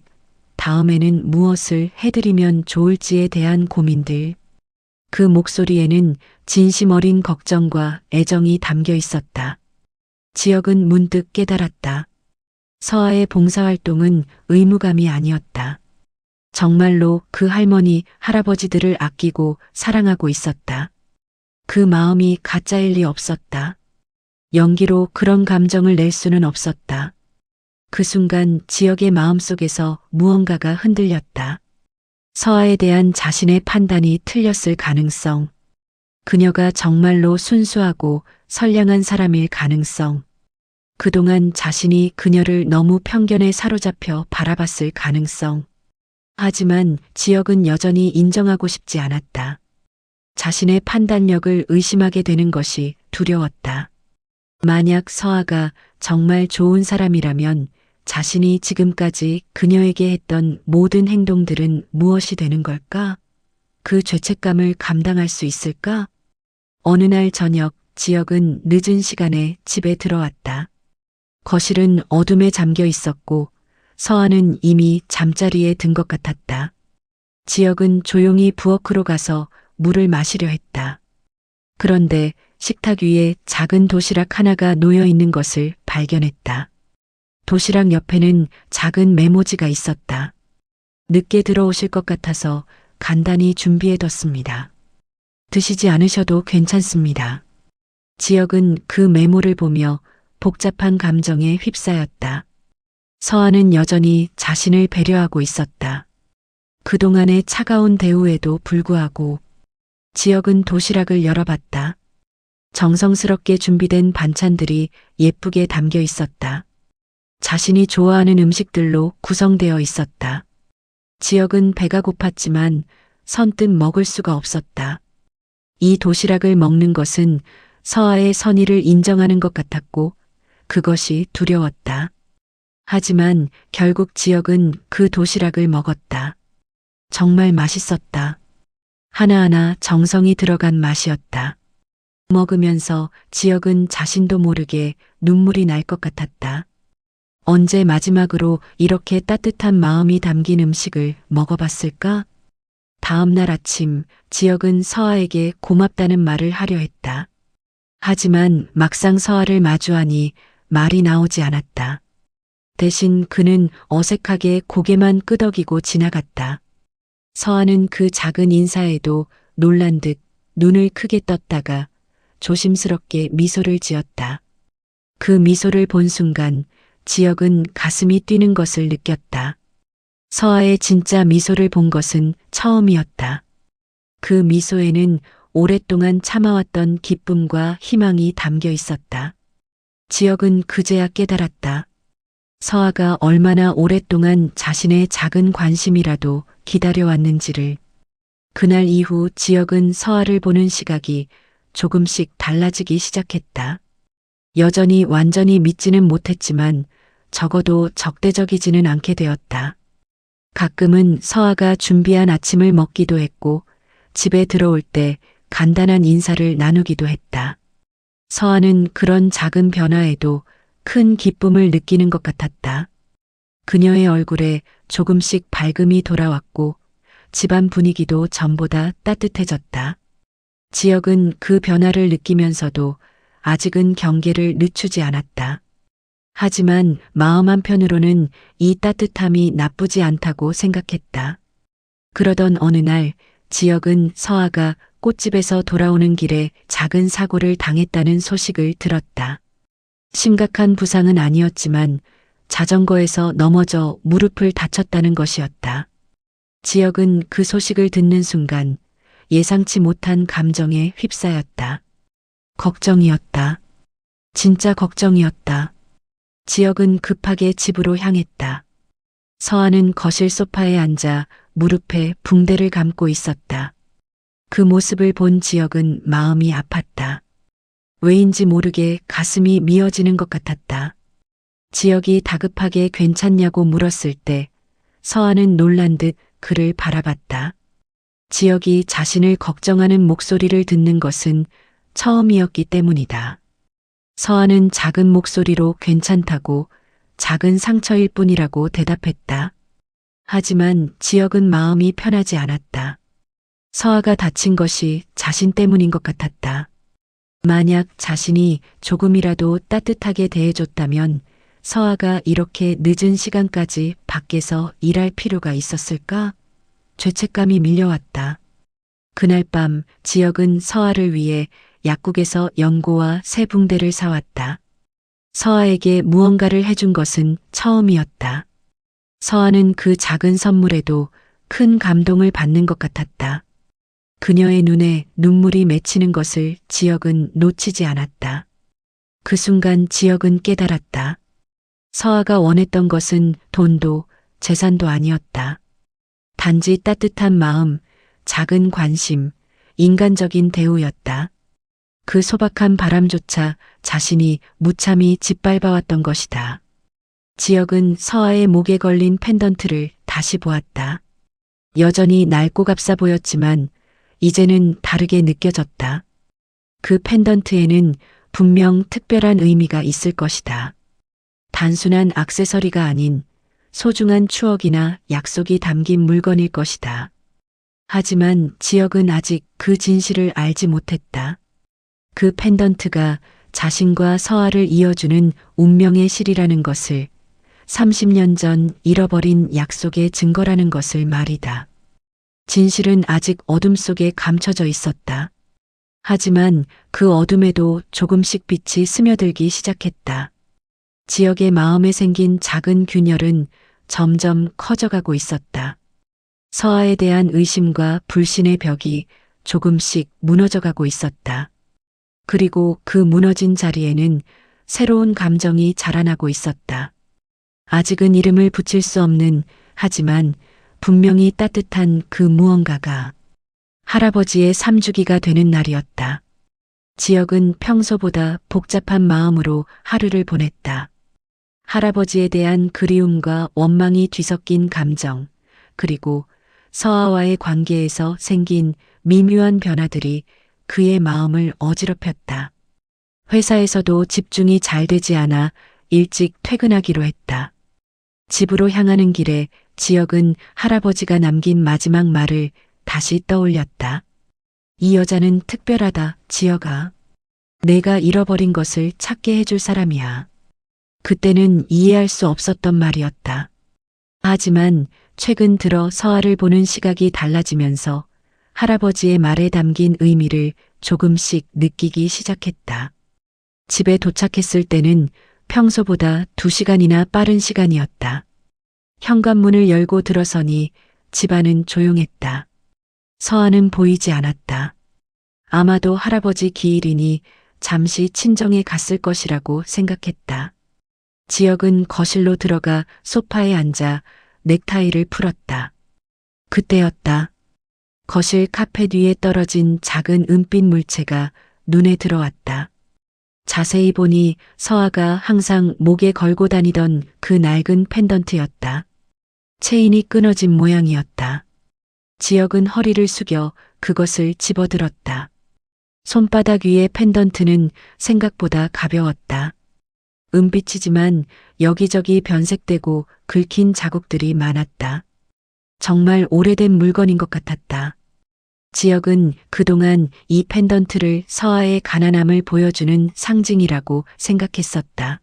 다음에는 무엇을 해드리면 좋을지에 대한 고민들. 그 목소리에는 진심 어린 걱정과 애정이 담겨 있었다. 지역은 문득 깨달았다. 서아의 봉사활동은 의무감이 아니었다. 정말로 그 할머니, 할아버지들을 아끼고 사랑하고 있었다. 그 마음이 가짜일 리 없었다. 연기로 그런 감정을 낼 수는 없었다. 그 순간 지역의 마음속에서 무언가가 흔들렸다. 서아에 대한 자신의 판단이 틀렸을 가능성. 그녀가 정말로 순수하고 선량한 사람일 가능성. 그동안 자신이 그녀를 너무 편견에 사로잡혀 바라봤을 가능성. 하지만 지역은 여전히 인정하고 싶지 않았다. 자신의 판단력을 의심하게 되는 것이 두려웠다. 만약 서아가 정말 좋은 사람이라면 자신이 지금까지 그녀에게 했던 모든 행동들은 무엇이 되는 걸까? 그 죄책감을 감당할 수 있을까? 어느 날 저녁 지역은 늦은 시간에 집에 들어왔다. 거실은 어둠에 잠겨 있었고 서아는 이미 잠자리에 든 것 같았다. 지역은 조용히 부엌으로 가서 물을 마시려 했다. 그런데 식탁 위에 작은 도시락 하나가 놓여 있는 것을 발견했다. 도시락 옆에는 작은 메모지가 있었다. 늦게 들어오실 것 같아서 간단히 준비해뒀습니다. 드시지 않으셔도 괜찮습니다. 지역은 그 메모를 보며 복잡한 감정에 휩싸였다. 서아는 여전히 자신을 배려하고 있었다. 그동안의 차가운 대우에도 불구하고 지역은 도시락을 열어봤다. 정성스럽게 준비된 반찬들이 예쁘게 담겨 있었다. 자신이 좋아하는 음식들로 구성되어 있었다. 지역은 배가 고팠지만 선뜻 먹을 수가 없었다. 이 도시락을 먹는 것은 서아의 선의를 인정하는 것 같았고 그것이 두려웠다. 하지만 결국 지역은 그 도시락을 먹었다. 정말 맛있었다. 하나하나 정성이 들어간 맛이었다. 먹으면서 지역은 자신도 모르게 눈물이 날 것 같았다. 언제 마지막으로 이렇게 따뜻한 마음이 담긴 음식을 먹어봤을까? 다음 날 아침 지역은 서아에게 고맙다는 말을 하려 했다. 하지만 막상 서아를 마주하니 말이 나오지 않았다. 대신 그는 어색하게 고개만 끄덕이고 지나갔다. 서아는 그 작은 인사에도 놀란 듯 눈을 크게 떴다가 조심스럽게 미소를 지었다. 그 미소를 본 순간 지역은 가슴이 뛰는 것을 느꼈다. 서아의 진짜 미소를 본 것은 처음이었다. 그 미소에는 오랫동안 참아왔던 기쁨과 희망이 담겨 있었다. 지역은 그제야 깨달았다. 서아가 얼마나 오랫동안 자신의 작은 관심이라도 기다려왔는지를. 그날 이후 지역은 서아를 보는 시각이 조금씩 달라지기 시작했다. 여전히 완전히 믿지는 못했지만 적어도 적대적이지는 않게 되었다. 가끔은 서아가 준비한 아침을 먹기도 했고 집에 들어올 때 간단한 인사를 나누기도 했다. 서아는 그런 작은 변화에도 큰 기쁨을 느끼는 것 같았다. 그녀의 얼굴에 조금씩 밝음이 돌아왔고 집안 분위기도 전보다 따뜻해졌다. 지역은 그 변화를 느끼면서도 아직은 경계를 늦추지 않았다. 하지만 마음 한편으로는 이 따뜻함이 나쁘지 않다고 생각했다. 그러던 어느 날 지역은 서아가 꽃집에서 돌아오는 길에 작은 사고를 당했다는 소식을 들었다. 심각한 부상은 아니었지만 자전거에서 넘어져 무릎을 다쳤다는 것이었다. 지역은 그 소식을 듣는 순간 예상치 못한 감정에 휩싸였다. 걱정이었다. 진짜 걱정이었다. 지역은 급하게 집으로 향했다. 서아는 거실 소파에 앉아 무릎에 붕대를 감고 있었다. 그 모습을 본 지역은 마음이 아팠다. 왜인지 모르게 가슴이 미어지는 것 같았다. 지역이 다급하게 괜찮냐고 물었을 때 서아는 놀란 듯 그를 바라봤다. 지역이 자신을 걱정하는 목소리를 듣는 것은 처음이었기 때문이다. 서아는 작은 목소리로 괜찮다고 작은 상처일 뿐이라고 대답했다. 하지만 지역은 마음이 편하지 않았다. 서아가 다친 것이 자신 때문인 것 같았다. 만약 자신이 조금이라도 따뜻하게 대해줬다면 서아가 이렇게 늦은 시간까지 밖에서 일할 필요가 있었을까? 죄책감이 밀려왔다. 그날 밤 지역은 서아를 위해 약국에서 연고와 새 붕대를 사왔다. 서아에게 무언가를 해준 것은 처음이었다. 서아는 그 작은 선물에도 큰 감동을 받는 것 같았다. 그녀의 눈에 눈물이 맺히는 것을 지역은 놓치지 않았다. 그 순간 지역은 깨달았다. 서아가 원했던 것은 돈도 재산도 아니었다. 단지 따뜻한 마음, 작은 관심, 인간적인 대우였다. 그 소박한 바람조차 자신이 무참히 짓밟아왔던 것이다. 지역은 서아의 목에 걸린 펜던트를 다시 보았다. 여전히 낡고 값싸 보였지만 이제는 다르게 느껴졌다. 그 펜던트에는 분명 특별한 의미가 있을 것이다. 단순한 액세서리가 아닌 소중한 추억이나 약속이 담긴 물건일 것이다. 하지만 지역은 아직 그 진실을 알지 못했다. 그 펜던트가 자신과 서아를 이어주는 운명의 실이라는 것을, 30년 전 잃어버린 약속의 증거라는 것을 말이다. 진실은 아직 어둠 속에 감춰져 있었다. 하지만 그 어둠에도 조금씩 빛이 스며들기 시작했다. 지역의 마음에 생긴 작은 균열은 점점 커져가고 있었다. 서아에 대한 의심과 불신의 벽이 조금씩 무너져가고 있었다. 그리고 그 무너진 자리에는 새로운 감정이 자라나고 있었다. 아직은 이름을 붙일 수 없는, 하지만 분명히 따뜻한 그 무언가가 할아버지의 3주기가 되는 날이었다. 지역은 평소보다 복잡한 마음으로 하루를 보냈다. 할아버지에 대한 그리움과 원망이 뒤섞인 감정, 그리고 서아와의 관계에서 생긴 미묘한 변화들이 그의 마음을 어지럽혔다. 회사에서도 집중이 잘 되지 않아 일찍 퇴근하기로 했다. 집으로 향하는 길에 지역은 할아버지가 남긴 마지막 말을 다시 떠올렸다. 이 여자는 특별하다, 지역아. 내가 잃어버린 것을 찾게 해줄 사람이야. 그때는 이해할 수 없었던 말이었다. 하지만 최근 들어 서아를 보는 시각이 달라지면서 할아버지의 말에 담긴 의미를 조금씩 느끼기 시작했다. 집에 도착했을 때는 평소보다 2시간이나 빠른 시간이었다. 현관문을 열고 들어서니 집안은 조용했다. 서아는 보이지 않았다. 아마도 할아버지 기일이니 잠시 친정에 갔을 것이라고 생각했다. 지혁은 거실로 들어가 소파에 앉아 넥타이를 풀었다. 그때였다. 거실 카펫 위에 떨어진 작은 은빛 물체가 눈에 들어왔다. 자세히 보니 서아가 항상 목에 걸고 다니던 그 낡은 펜던트였다. 체인이 끊어진 모양이었다. 지혁은 허리를 숙여 그것을 집어들었다. 손바닥 위의 펜던트는 생각보다 가벼웠다. 은빛이지만 여기저기 변색되고 긁힌 자국들이 많았다. 정말 오래된 물건인 것 같았다. 지혁은 그동안 이 펜던트를 서아의 가난함을 보여주는 상징이라고 생각했었다.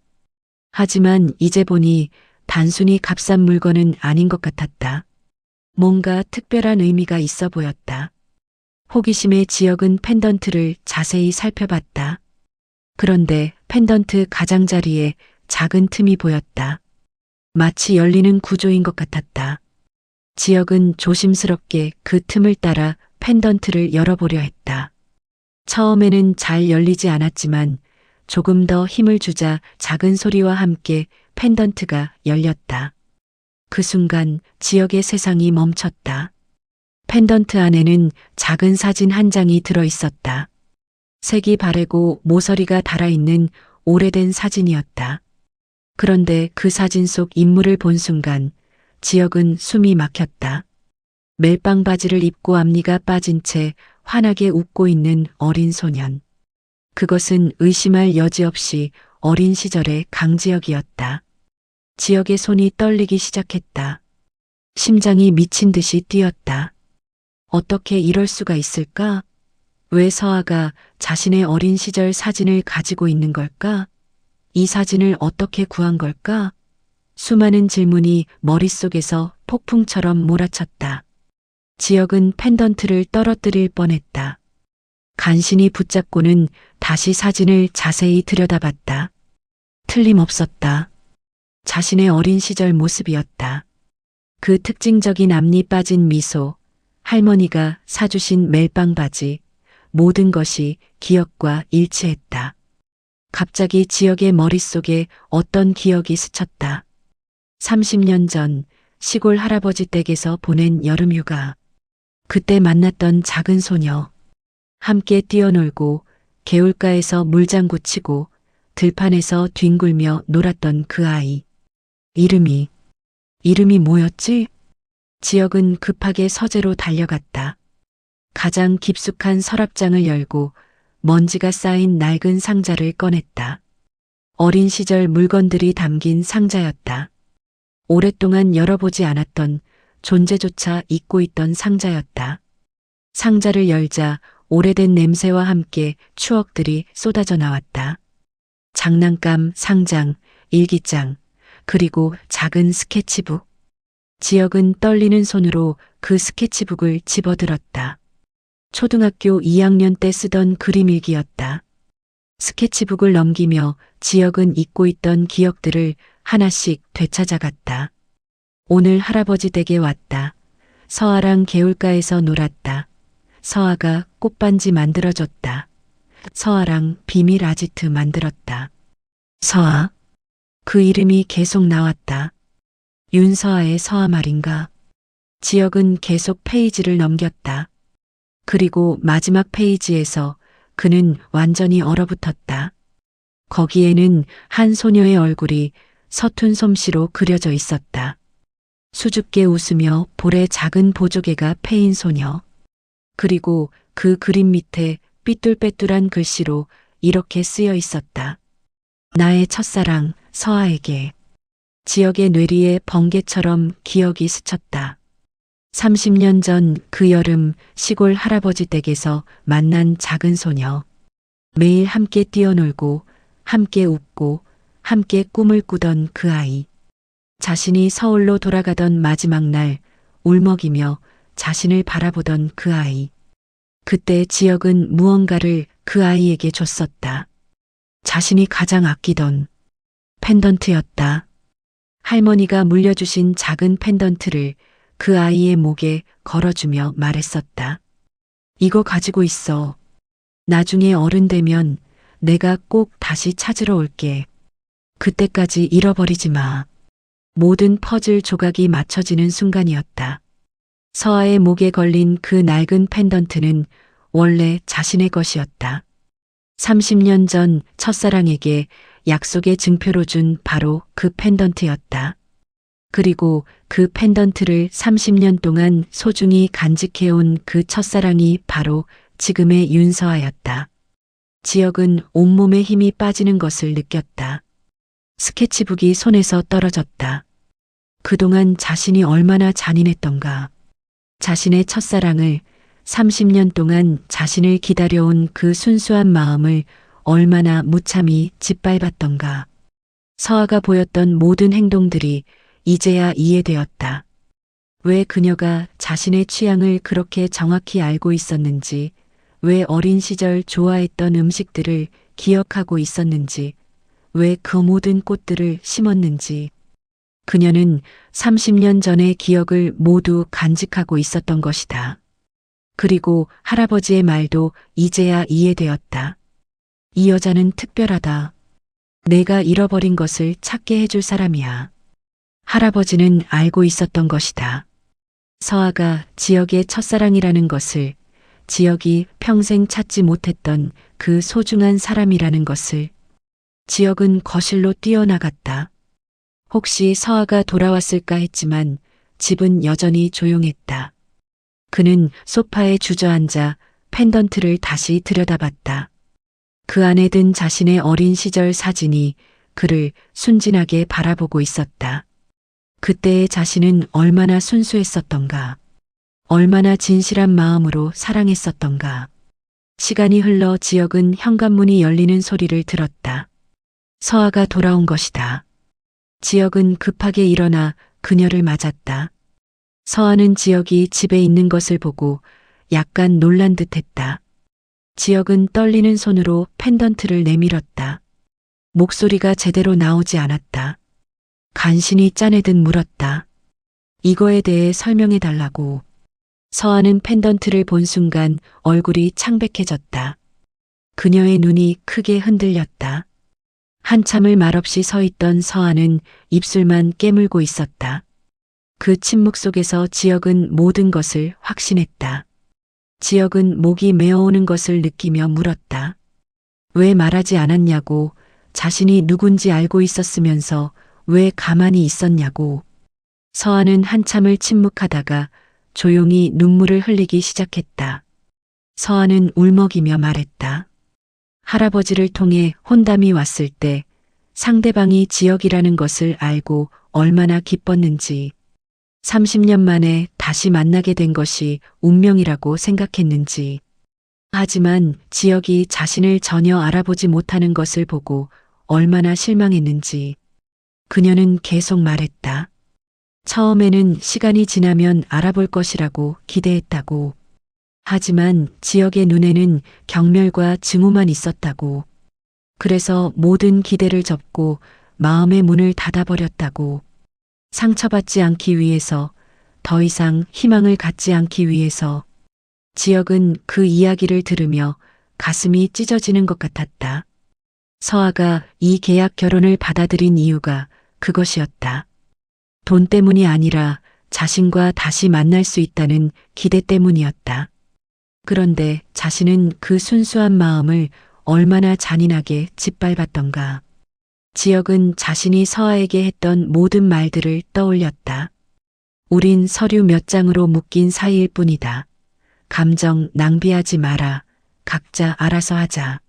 하지만 이제 보니 단순히 값싼 물건은 아닌 것 같았다. 뭔가 특별한 의미가 있어 보였다. 호기심에 지혁은 펜던트를 자세히 살펴봤다. 그런데 펜던트 가장자리에 작은 틈이 보였다. 마치 열리는 구조인 것 같았다. 지혁은 조심스럽게 그 틈을 따라 펜던트를 열어보려 했다. 처음에는 잘 열리지 않았지만 조금 더 힘을 주자 작은 소리와 함께 펜던트가 열렸다. 그 순간 지혁의 세상이 멈췄다. 펜던트 안에는 작은 사진 한 장이 들어 있었다. 색이 바래고 모서리가 달아있는 오래된 사진이었다. 그런데 그 사진 속 인물을 본 순간 지혁은 숨이 막혔다. 멜빵 바지를 입고 앞니가 빠진 채 환하게 웃고 있는 어린 소년. 그것은 의심할 여지 없이 어린 시절의 강지혁이었다. 지혁의 손이 떨리기 시작했다. 심장이 미친 듯이 뛰었다. 어떻게 이럴 수가 있을까? 왜 서아가 자신의 어린 시절 사진을 가지고 있는 걸까? 이 사진을 어떻게 구한 걸까? 수많은 질문이 머릿속에서 폭풍처럼 몰아쳤다. 지혁은 펜던트를 떨어뜨릴 뻔했다. 간신히 붙잡고는 다시 사진을 자세히 들여다봤다. 틀림없었다. 자신의 어린 시절 모습이었다. 그 특징적인 앞니 빠진 미소, 할머니가 사주신 멜빵 바지, 모든 것이 기억과 일치했다. 갑자기 지혁의 머릿속에 어떤 기억이 스쳤다. 30년 전 시골 할아버지 댁에서 보낸 여름휴가. 그때 만났던 작은 소녀. 함께 뛰어놀고 개울가에서 물장구 치고 들판에서 뒹굴며 놀았던 그 아이. 이름이 뭐였지? 지혁은 급하게 서재로 달려갔다. 가장 깊숙한 서랍장을 열고 먼지가 쌓인 낡은 상자를 꺼냈다. 어린 시절 물건들이 담긴 상자였다. 오랫동안 열어보지 않았던, 존재조차 잊고 있던 상자였다. 상자를 열자 오래된 냄새와 함께 추억들이 쏟아져 나왔다. 장난감, 상장, 일기장, 그리고 작은 스케치북. 지혁은 떨리는 손으로 그 스케치북을 집어들었다. 초등학교 2학년 때 쓰던 그림일기였다. 스케치북을 넘기며 지혁은 잊고 있던 기억들을 하나씩 되찾아갔다. 오늘 할아버지 댁에 왔다. 서아랑 개울가에서 놀았다. 서아가 꽃반지 만들어줬다. 서아랑 비밀 아지트 만들었다. 서아. 그 이름이 계속 나왔다. 윤서아의 서아 말인가? 지혁은 계속 페이지를 넘겼다. 그리고 마지막 페이지에서 그는 완전히 얼어붙었다. 거기에는 한 소녀의 얼굴이 서툰 솜씨로 그려져 있었다. 수줍게 웃으며 볼에 작은 보조개가 패인 소녀. 그리고 그 그림 밑에 삐뚤빼뚤한 글씨로 이렇게 쓰여 있었다. 나의 첫사랑 서아에게. 지역의 뇌리에 번개처럼 기억이 스쳤다. 30년 전 그 여름 시골 할아버지 댁에서 만난 작은 소녀. 매일 함께 뛰어놀고, 함께 웃고, 함께 꿈을 꾸던 그 아이. 자신이 서울로 돌아가던 마지막 날 울먹이며 자신을 바라보던 그 아이. 그때 지혁은 무언가를 그 아이에게 줬었다. 자신이 가장 아끼던 펜던트였다. 할머니가 물려주신 작은 펜던트를 그 아이의 목에 걸어주며 말했었다. 이거 가지고 있어. 나중에 어른 되면 내가 꼭 다시 찾으러 올게. 그때까지 잃어버리지 마. 모든 퍼즐 조각이 맞춰지는 순간이었다. 서아의 목에 걸린 그 낡은 펜던트는 원래 자신의 것이었다. 30년 전 첫사랑에게 약속의 증표로 준 바로 그 펜던트였다. 그리고 그 펜던트를 30년 동안 소중히 간직해온 그 첫사랑이 바로 지금의 윤서아였다. 지혁은 온몸에 힘이 빠지는 것을 느꼈다. 스케치북이 손에서 떨어졌다. 그동안 자신이 얼마나 잔인했던가. 자신의 첫사랑을 30년 동안 자신을 기다려온 그 순수한 마음을 얼마나 무참히 짓밟았던가. 서아가 보였던 모든 행동들이 이제야 이해되었다. 왜 그녀가 자신의 취향을 그렇게 정확히 알고 있었는지, 왜 어린 시절 좋아했던 음식들을 기억하고 있었는지, 왜 그 모든 꽃들을 심었는지. 그녀는 30년 전의 기억을 모두 간직하고 있었던 것이다. 그리고 할아버지의 말도 이제야 이해되었다. 이 여자는 특별하다. 내가 잃어버린 것을 찾게 해줄 사람이야. 할아버지는 알고 있었던 것이다. 서아가 지혁의 첫사랑이라는 것을, 지혁이 평생 찾지 못했던 그 소중한 사람이라는 것을. 지혁은 거실로 뛰어나갔다. 혹시 서아가 돌아왔을까 했지만 집은 여전히 조용했다. 그는 소파에 주저앉아 펜던트를 다시 들여다봤다. 그 안에 든 자신의 어린 시절 사진이 그를 순진하게 바라보고 있었다. 그때의 자신은 얼마나 순수했었던가. 얼마나 진실한 마음으로 사랑했었던가. 시간이 흘러 지혁은 현관문이 열리는 소리를 들었다. 서아가 돌아온 것이다. 지혁은 급하게 일어나 그녀를 맞았다. 서아는 지혁이 집에 있는 것을 보고 약간 놀란 듯했다. 지혁은 떨리는 손으로 펜던트를 내밀었다. 목소리가 제대로 나오지 않았다. 간신히 짜내듯 물었다. 이거에 대해 설명해 달라고. 서아는 펜던트를 본 순간 얼굴이 창백해졌다. 그녀의 눈이 크게 흔들렸다. 한참을 말없이 서 있던 서아는 입술만 깨물고 있었다. 그 침묵 속에서 지혁은 모든 것을 확신했다. 지혁은 목이 메어오는 것을 느끼며 물었다. 왜 말하지 않았냐고. 자신이 누군지 알고 있었으면서 왜 가만히 있었냐고. 서아는 한참을 침묵하다가 조용히 눈물을 흘리기 시작했다. 서아는 울먹이며 말했다. 할아버지를 통해 혼담이 왔을 때 상대방이 지혁이라는 것을 알고 얼마나 기뻤는지, 30년 만에 다시 만나게 된 것이 운명이라고 생각했는지. 하지만 지혁이 자신을 전혀 알아보지 못하는 것을 보고 얼마나 실망했는지. 그녀는 계속 말했다. 처음에는 시간이 지나면 알아볼 것이라고 기대했다고. 하지만 지혁의 눈에는 경멸과 증오만 있었다고. 그래서 모든 기대를 접고 마음의 문을 닫아버렸다고. 상처받지 않기 위해서, 더 이상 희망을 갖지 않기 위해서. 지혁은 그 이야기를 들으며 가슴이 찢어지는 것 같았다. 서아가 이 계약 결혼을 받아들인 이유가 그것이었다. 돈 때문이 아니라 자신과 다시 만날 수 있다는 기대 때문이었다. 그런데 자신은 그 순수한 마음을 얼마나 잔인하게 짓밟았던가. 지혁은 자신이 서아에게 했던 모든 말들을 떠올렸다. 우린 서류 몇 장으로 묶인 사이일 뿐이다. 감정 낭비하지 마라. 각자 알아서 하자.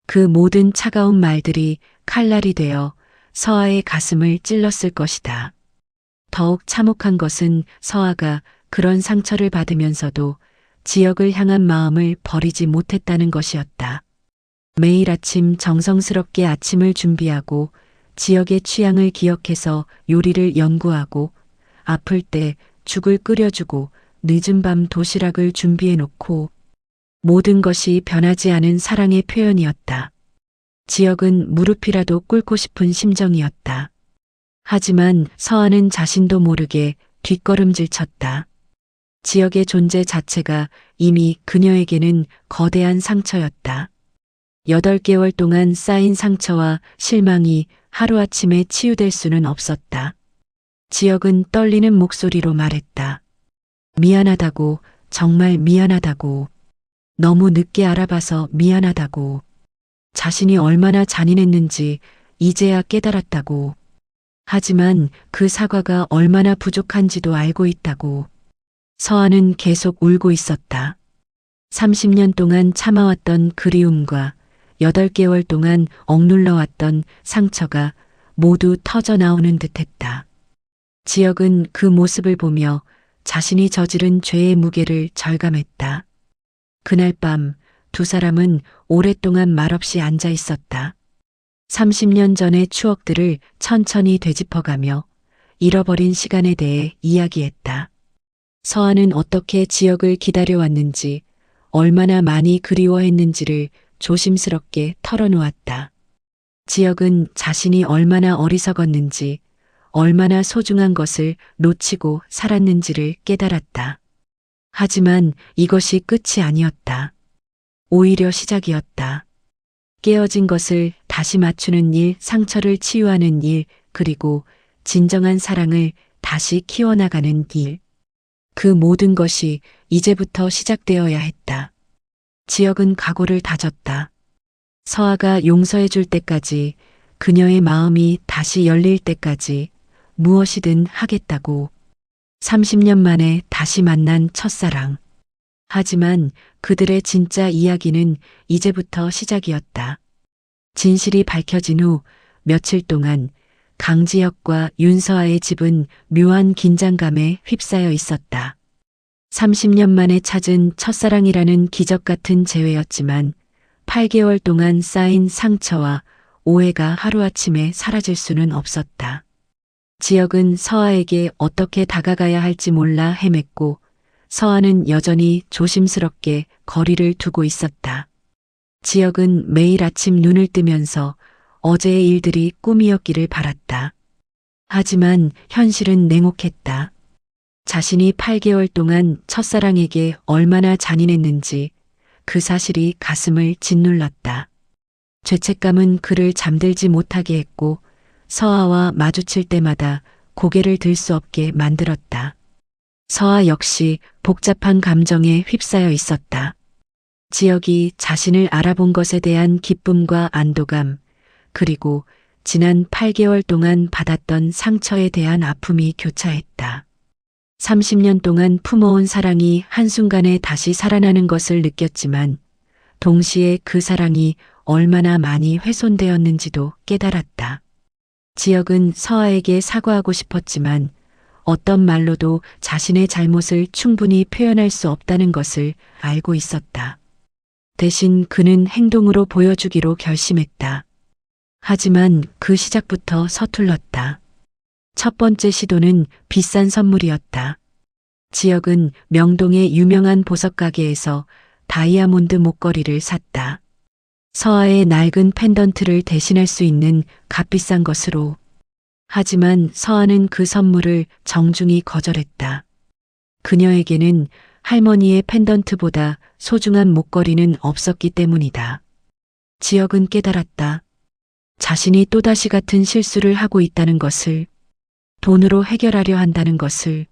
그 모든 차가운 말들이 칼날이 되어 서아의 가슴을 찔렀을 것이다. 더욱 참혹한 것은 서아가 그런 상처를 받으면서도 지혁을 향한 마음을 버리지 못했다는 것이었다. 매일 아침 정성스럽게 아침을 준비하고 지역의 취향을 기억해서 요리를 연구하고 아플 때 죽을 끓여주고 늦은 밤 도시락을 준비해 놓고 모든 것이 변하지 않은 사랑의 표현이었다. 지역은 무릎이라도 꿇고 싶은 심정이었다. 하지만 서아는 자신도 모르게 뒷걸음질 쳤다. 지역의 존재 자체가 이미 그녀에게는 거대한 상처였다. 8개월 동안 쌓인 상처와 실망이 하루아침에 치유될 수는 없었다. 지역은 떨리는 목소리로 말했다. 미안하다고, 정말 미안하다고. 너무 늦게 알아봐서 미안하다고. 자신이 얼마나 잔인했는지 이제야 깨달았다고. 하지만 그 사과가 얼마나 부족한지도 알고 있다고. 서아는 계속 울고 있었다. 30년 동안 참아왔던 그리움과 8개월 동안 억눌러왔던 상처가 모두 터져 나오는 듯했다. 지역은 그 모습을 보며 자신이 저지른 죄의 무게를 절감했다. 그날 밤 두 사람은 오랫동안 말없이 앉아 있었다. 30년 전의 추억들을 천천히 되짚어가며 잃어버린 시간에 대해 이야기했다. 서아는 어떻게 지역을 기다려왔는지, 얼마나 많이 그리워했는지를 조심스럽게 털어놓았다. 지역은 자신이 얼마나 어리석었는지, 얼마나 소중한 것을 놓치고 살았는지를 깨달았다. 하지만 이것이 끝이 아니었다. 오히려 시작이었다. 깨어진 것을 다시 맞추는 일, 상처를 치유하는 일, 그리고 진정한 사랑을 다시 키워나가는 일. 그 모든 것이 이제부터 시작되어야 했다. 지역은 각오를 다졌다. 서아가 용서해 줄 때까지, 그녀의 마음이 다시 열릴 때까지 무엇이든 하겠다고. 30년 만에 다시 만난 첫사랑. 하지만 그들의 진짜 이야기는 이제부터 시작이었다. 진실이 밝혀진 후 며칠 동안 강지혁과 윤서아의 집은 묘한 긴장감에 휩싸여 있었다. 30년 만에 찾은 첫사랑이라는 기적 같은 재회였지만 8개월 동안 쌓인 상처와 오해가 하루아침에 사라질 수는 없었다. 지역은 서아에게 어떻게 다가가야 할지 몰라 헤맸고 서아는 여전히 조심스럽게 거리를 두고 있었다. 지역은 매일 아침 눈을 뜨면서 어제의 일들이 꿈이었기를 바랐다. 하지만 현실은 냉혹했다. 자신이 8개월 동안 첫사랑에게 얼마나 잔인했는지 그 사실이 가슴을 짓눌렀다. 죄책감은 그를 잠들지 못하게 했고 서아와 마주칠 때마다 고개를 들 수 없게 만들었다. 서아 역시 복잡한 감정에 휩싸여 있었다. 지역이 자신을 알아본 것에 대한 기쁨과 안도감, 그리고 지난 8개월 동안 받았던 상처에 대한 아픔이 교차했다. 30년 동안 품어온 사랑이 한순간에 다시 살아나는 것을 느꼈지만 동시에 그 사랑이 얼마나 많이 훼손되었는지도 깨달았다. 지역은 서아에게 사과하고 싶었지만 어떤 말로도 자신의 잘못을 충분히 표현할 수 없다는 것을 알고 있었다. 대신 그는 행동으로 보여주기로 결심했다. 하지만 그 시작부터 서툴렀다. 첫 번째 시도는 비싼 선물이었다. 지역은 명동의 유명한 보석 가게에서 다이아몬드 목걸이를 샀다. 서아의 낡은 펜던트를 대신할 수 있는 값비싼 것으로. 하지만 서아는 그 선물을 정중히 거절했다. 그녀에게는 할머니의 펜던트보다 소중한 목걸이는 없었기 때문이다. 지역은 깨달았다. 자신이 또다시 같은 실수를 하고 있다는 것을, 돈으로 해결하려 한다는 것을.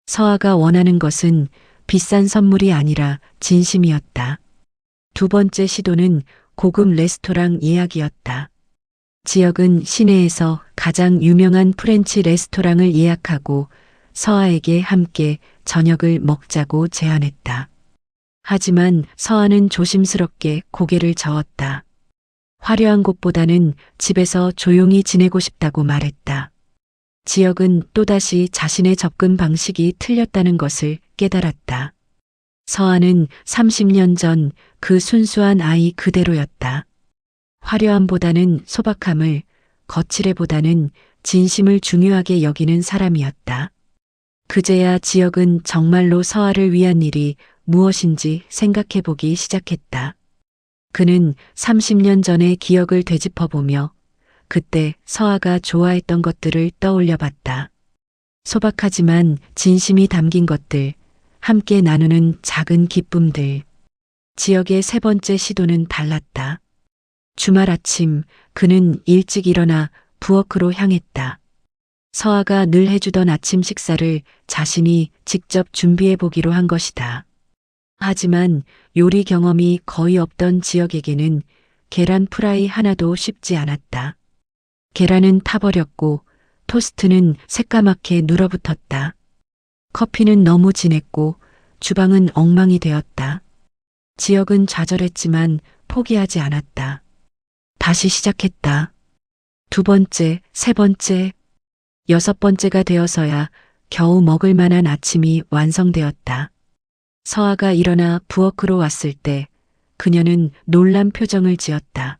서아가 원하는 것은 비싼 선물이 아니라 진심이었다. 두 번째 시도는 고급 레스토랑 예약이었다. 지역은 시내에서 가장 유명한 프렌치 레스토랑을 예약하고 서아에게 함께 저녁을 먹자고 제안했다. 하지만 서아는 조심스럽게 고개를 저었다. 화려한 곳보다는 집에서 조용히 지내고 싶다고 말했다. 지역은 또다시 자신의 접근 방식이 틀렸다는 것을 깨달았다. 서아는 30년 전 그 순수한 아이 그대로였다. 화려함보다는 소박함을, 거칠애보다는 진심을 중요하게 여기는 사람이었다. 그제야 지혁은 정말로 서아를 위한 일이 무엇인지 생각해보기 시작했다. 그는 30년 전의 기억을 되짚어보며 그때 서아가 좋아했던 것들을 떠올려봤다. 소박하지만 진심이 담긴 것들, 함께 나누는 작은 기쁨들. 지혁의 세 번째 시도는 달랐다. 주말 아침 그는 일찍 일어나 부엌으로 향했다. 서아가 늘 해주던 아침 식사를 자신이 직접 준비해 보기로 한 것이다. 하지만 요리 경험이 거의 없던 지혁에게는 계란 프라이 하나도 쉽지 않았다. 계란은 타버렸고 토스트는 새까맣게 눌어붙었다. 커피는 너무 진했고 주방은 엉망이 되었다. 지혁은 좌절했지만 포기하지 않았다. 다시 시작했다. 두 번째, 세 번째, 여섯 번째가 되어서야 겨우 먹을 만한 아침이 완성되었다. 서아가 일어나 부엌으로 왔을 때 그녀는 놀란 표정을 지었다.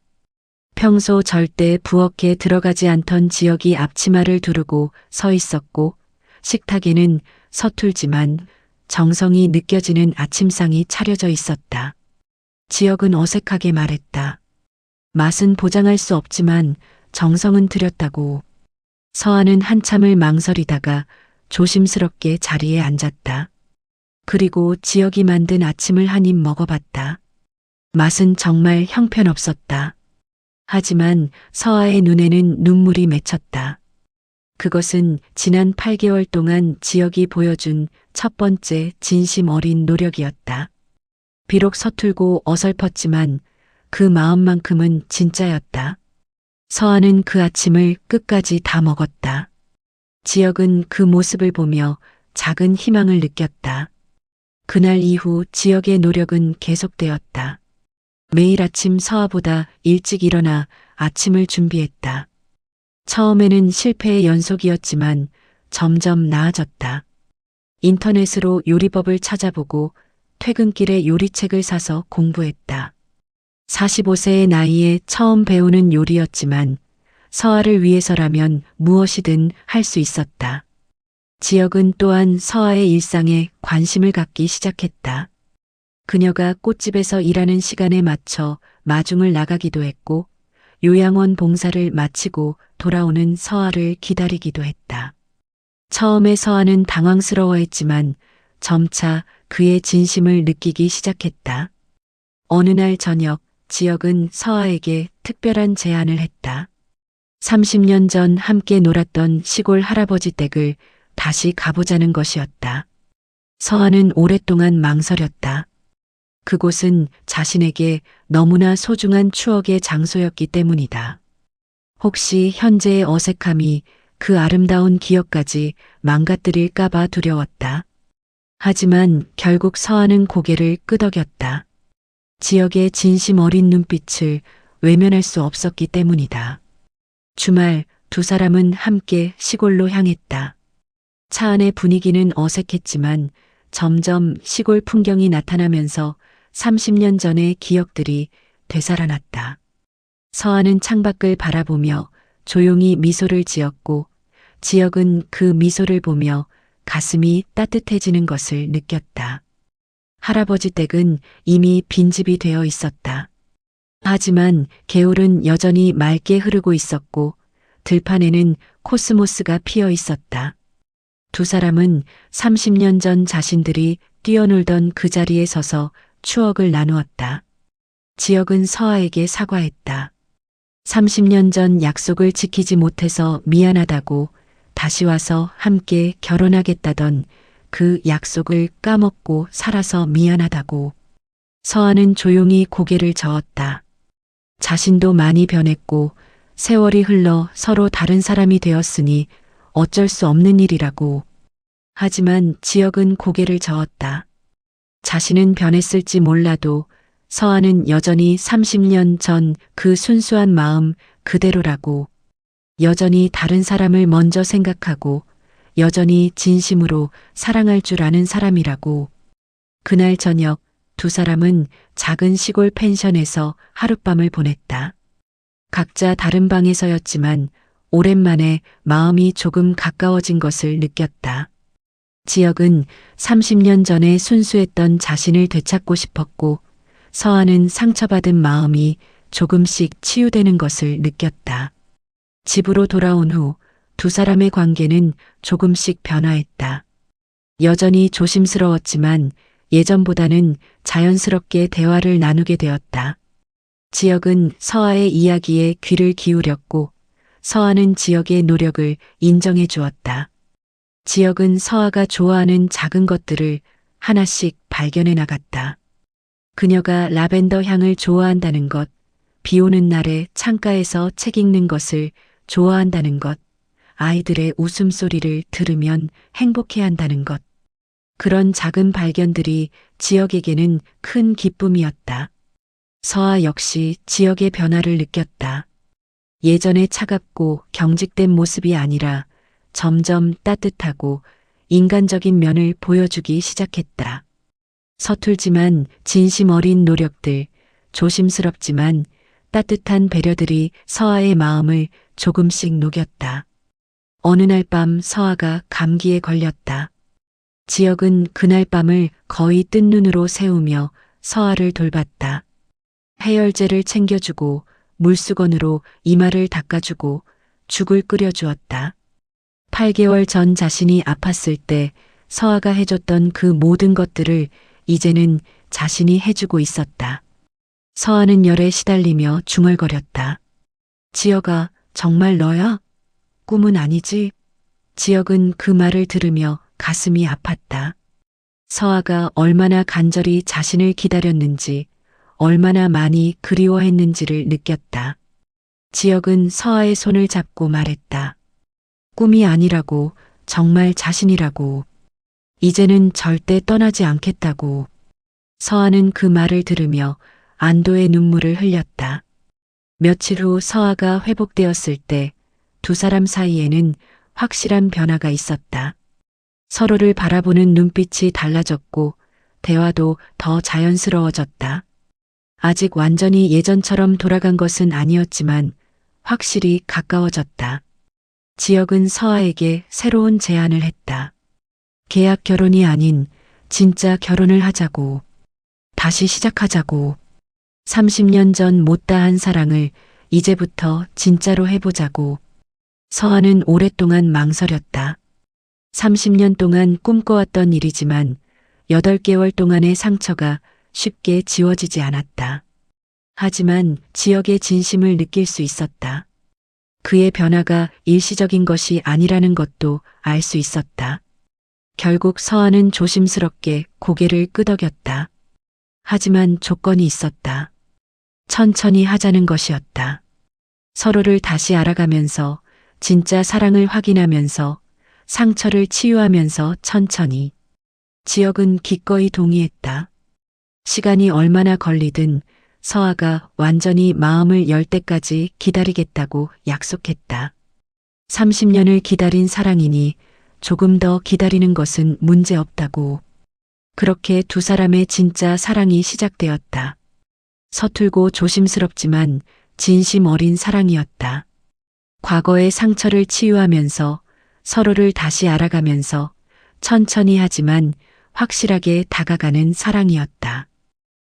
평소 절대 부엌에 들어가지 않던 지혁이 앞치마를 두르고 서 있었고 식탁에는 서툴지만 정성이 느껴지는 아침상이 차려져 있었다. 지혁은 어색하게 말했다. 맛은 보장할 수 없지만 정성은 들였다고. 서아는 한참을 망설이다가 조심스럽게 자리에 앉았다. 그리고 지혁이 만든 아침을 한 입 먹어봤다. 맛은 정말 형편없었다. 하지만 서아의 눈에는 눈물이 맺혔다. 그것은 지난 8개월 동안 지혁이 보여준 첫 번째 진심 어린 노력이었다. 비록 서툴고 어설펐지만 그 마음만큼은 진짜였다. 서아는 그 아침을 끝까지 다 먹었다. 지혁은 그 모습을 보며 작은 희망을 느꼈다. 그날 이후 지혁의 노력은 계속되었다. 매일 아침 서아보다 일찍 일어나 아침을 준비했다. 처음에는 실패의 연속이었지만 점점 나아졌다. 인터넷으로 요리법을 찾아보고 퇴근길에 요리책을 사서 공부했다. 45세의 나이에 처음 배우는 요리였지만 서아를 위해서라면 무엇이든 할 수 있었다. 지혁은 또한 서아의 일상에 관심을 갖기 시작했다. 그녀가 꽃집에서 일하는 시간에 맞춰 마중을 나가기도 했고 요양원 봉사를 마치고 돌아오는 서아를 기다리기도 했다. 처음에 서아는 당황스러워했지만 점차 그의 진심을 느끼기 시작했다. 어느 날 저녁 지혁은 서아에게 특별한 제안을 했다. 30년 전 함께 놀았던 시골 할아버지 댁을 다시 가보자는 것이었다. 서아는 오랫동안 망설였다. 그곳은 자신에게 너무나 소중한 추억의 장소였기 때문이다. 혹시 현재의 어색함이 그 아름다운 기억까지 망가뜨릴까봐 두려웠다. 하지만 결국 서아는 고개를 끄덕였다. 지혁의 진심 어린 눈빛을 외면할 수 없었기 때문이다. 주말 두 사람은 함께 시골로 향했다. 차 안의 분위기는 어색했지만 점점 시골 풍경이 나타나면서 30년 전의 기억들이 되살아났다. 서아는 창밖을 바라보며 조용히 미소를 지었고 지혁은 그 미소를 보며 가슴이 따뜻해지는 것을 느꼈다. 할아버지 댁은 이미 빈집이 되어 있었다. 하지만 개울은 여전히 맑게 흐르고 있었고 들판에는 코스모스가 피어 있었다. 두 사람은 30년 전 자신들이 뛰어놀던 그 자리에 서서 추억을 나누었다. 지혁은 서아에게 사과했다. 30년 전 약속을 지키지 못해서 미안하다고 다시 와서 함께 결혼하겠다던 그 약속을 까먹고 살아서 미안하다고. 서아는 조용히 고개를 저었다. 자신도 많이 변했고 세월이 흘러 서로 다른 사람이 되었으니 어쩔 수 없는 일이라고. 하지만 지혁은 고개를 저었다. 자신은 변했을지 몰라도 서아는 여전히 30년 전 그 순수한 마음 그대로라고. 여전히 다른 사람을 먼저 생각하고 여전히 진심으로 사랑할 줄 아는 사람이라고. 그날 저녁 두 사람은 작은 시골 펜션에서 하룻밤을 보냈다. 각자 다른 방에서였지만 오랜만에 마음이 조금 가까워진 것을 느꼈다. 지역은 30년 전에 순수했던 자신을 되찾고 싶었고 서아는 상처받은 마음이 조금씩 치유되는 것을 느꼈다. 집으로 돌아온 후 두 사람의 관계는 조금씩 변화했다. 여전히 조심스러웠지만 예전보다는 자연스럽게 대화를 나누게 되었다. 지역은 서아의 이야기에 귀를 기울였고 서아는 지역의 노력을 인정해 주었다. 지역은 서아가 좋아하는 작은 것들을 하나씩 발견해 나갔다. 그녀가 라벤더 향을 좋아한다는 것, 비 오는 날에 창가에서 책 읽는 것을 좋아한다는 것, 아이들의 웃음소리를 들으면 행복해 한다는 것. 그런 작은 발견들이 지역에게는 큰 기쁨이었다. 서아 역시 지역의 변화를 느꼈다. 예전에 차갑고 경직된 모습이 아니라 점점 따뜻하고 인간적인 면을 보여주기 시작했다. 서툴지만 진심 어린 노력들, 조심스럽지만 따뜻한 배려들이 서아의 마음을 조금씩 녹였다. 어느 날 밤 서아가 감기에 걸렸다. 지역은 그날 밤을 거의 뜬 눈으로 새우며 서아를 돌봤다. 해열제를 챙겨주고 물수건으로 이마를 닦아주고 죽을 끓여주었다. 8개월 전 자신이 아팠을 때 서아가 해줬던 그 모든 것들을 이제는 자신이 해주고 있었다. 서아는 열에 시달리며 중얼거렸다. 지역아, 정말 너야? 꿈은 아니지? 지역은 그 말을 들으며 가슴이 아팠다. 서아가 얼마나 간절히 자신을 기다렸는지, 얼마나 많이 그리워했는지를 느꼈다. 지역은 서아의 손을 잡고 말했다. 꿈이 아니라고, 정말 자신이라고. 이제는 절대 떠나지 않겠다고. 서아는 그 말을 들으며 안도의 눈물을 흘렸다. 며칠 후 서아가 회복되었을 때 두 사람 사이에는 확실한 변화가 있었다. 서로를 바라보는 눈빛이 달라졌고 대화도 더 자연스러워졌다. 아직 완전히 예전처럼 돌아간 것은 아니었지만 확실히 가까워졌다. 지역은 서아에게 새로운 제안을 했다. 계약 결혼이 아닌 진짜 결혼을 하자고. 다시 시작하자고. 30년 전 못다한 사랑을 이제부터 진짜로 해보자고. 서아는 오랫동안 망설였다. 30년 동안 꿈꿔왔던 일이지만 8개월 동안의 상처가 쉽게 지워지지 않았다. 하지만 지역의 진심을 느낄 수 있었다. 그의 변화가 일시적인 것이 아니라는 것도 알 수 있었다. 결국 서아는 조심스럽게 고개를 끄덕였다. 하지만 조건이 있었다. 천천히 하자는 것이었다. 서로를 다시 알아가면서 진짜 사랑을 확인하면서 상처를 치유하면서 천천히. 지역은 기꺼이 동의했다. 시간이 얼마나 걸리든 서아가 완전히 마음을 열 때까지 기다리겠다고 약속했다. 30년을 기다린 사랑이니 조금 더 기다리는 것은 문제없다고. 그렇게 두 사람의 진짜 사랑이 시작되었다. 서툴고 조심스럽지만 진심 어린 사랑이었다. 과거의 상처를 치유하면서 서로를 다시 알아가면서 천천히 하지만 확실하게 다가가는 사랑이었다.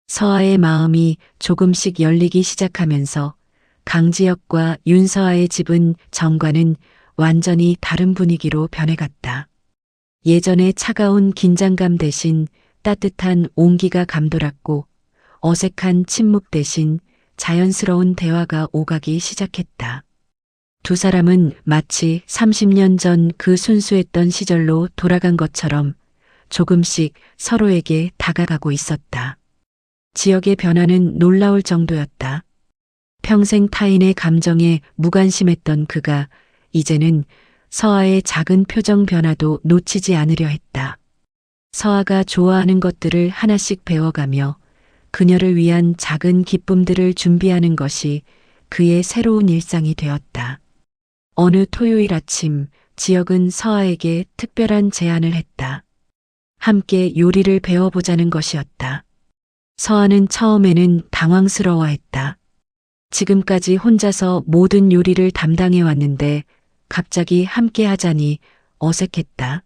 서아의 마음이 조금씩 열리기 시작하면서 강지혁과 윤서아의 집은 전과는 완전히 다른 분위기로 변해갔다. 예전의 차가운 긴장감 대신 따뜻한 온기가 감돌았고 어색한 침묵 대신 자연스러운 대화가 오가기 시작했다. 두 사람은 마치 30년 전 그 순수했던 시절로 돌아간 것처럼 조금씩 서로에게 다가가고 있었다. 지역의 변화는 놀라울 정도였다. 평생 타인의 감정에 무관심했던 그가 이제는 서아의 작은 표정 변화도 놓치지 않으려 했다. 서아가 좋아하는 것들을 하나씩 배워가며 그녀를 위한 작은 기쁨들을 준비하는 것이 그의 새로운 일상이 되었다. 어느 토요일 아침 지역은 서아에게 특별한 제안을 했다. 함께 요리를 배워보자는 것이었다. 서아는 처음에는 당황스러워했다. 지금까지 혼자서 모든 요리를 담당해 왔는데 갑자기 함께 하자니 어색했다.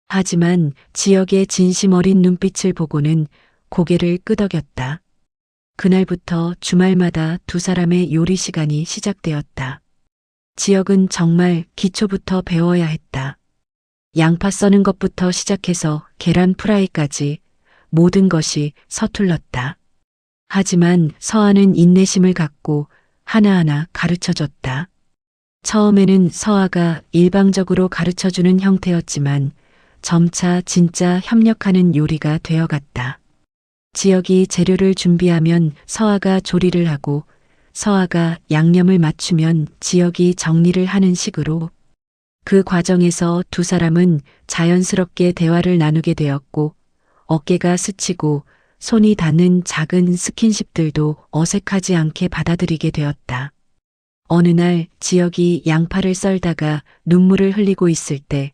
하지만 지역의 진심 어린 눈빛을 보고는 고개를 끄덕였다. 그날부터 주말마다 두 사람의 요리 시간이 시작되었다. 지역은 정말 기초부터 배워야 했다. 양파 써는 것부터 시작해서 계란 프라이까지 모든 것이 서툴렀다. 하지만 서아는 인내심을 갖고 하나하나 가르쳐줬다. 처음에는 서아가 일방적으로 가르쳐주는 형태였지만 점차 진짜 협력하는 요리가 되어갔다. 지역이 재료를 준비하면 서아가 조리를 하고 서아가 양념을 맞추면 지역이 정리를 하는 식으로 그 과정에서 두 사람은 자연스럽게 대화를 나누게 되었고 어깨가 스치고 손이 닿는 작은 스킨십들도 어색하지 않게 받아들이게 되었다. 어느 날 지역이 양파를 썰다가 눈물을 흘리고 있을 때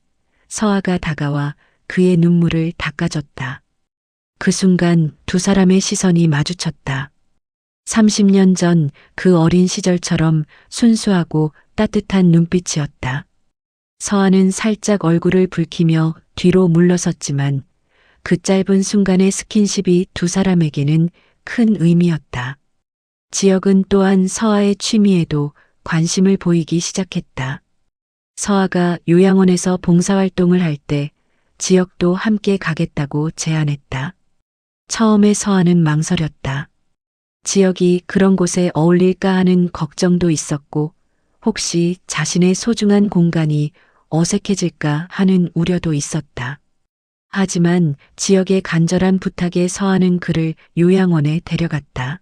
서아가 다가와 그의 눈물을 닦아줬다. 그 순간 두 사람의 시선이 마주쳤다. 30년 전 그 어린 시절처럼 순수하고 따뜻한 눈빛이었다. 서아는 살짝 얼굴을 붉히며 뒤로 물러섰지만 그 짧은 순간의 스킨십이 두 사람에게는 큰 의미였다. 지역은 또한 서아의 취미에도 관심을 보이기 시작했다. 서아가 요양원에서 봉사활동을 할 때 지역도 함께 가겠다고 제안했다. 처음에 서아는 망설였다. 지역이 그런 곳에 어울릴까 하는 걱정도 있었고 혹시 자신의 소중한 공간이 어색해질까 하는 우려도 있었다. 하지만 지역의 간절한 부탁에 서아는 그를 요양원에 데려갔다.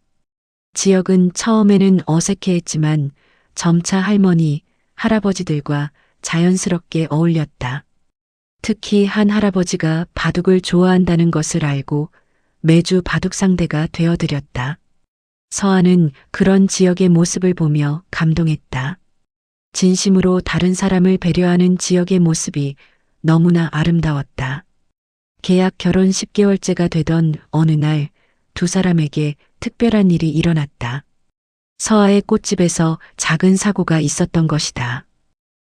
지역은 처음에는 어색해했지만 점차 할머니, 할아버지들과 자연스럽게 어울렸다. 특히 한 할아버지가 바둑을 좋아한다는 것을 알고 매주 바둑 상대가 되어드렸다. 서아는 그런 지역의 모습을 보며 감동했다. 진심으로 다른 사람을 배려하는 지역의 모습이 너무나 아름다웠다. 계약 결혼 10개월째가 되던 어느 날 두 사람에게 특별한 일이 일어났다. 서아의 꽃집에서 작은 사고가 있었던 것이다.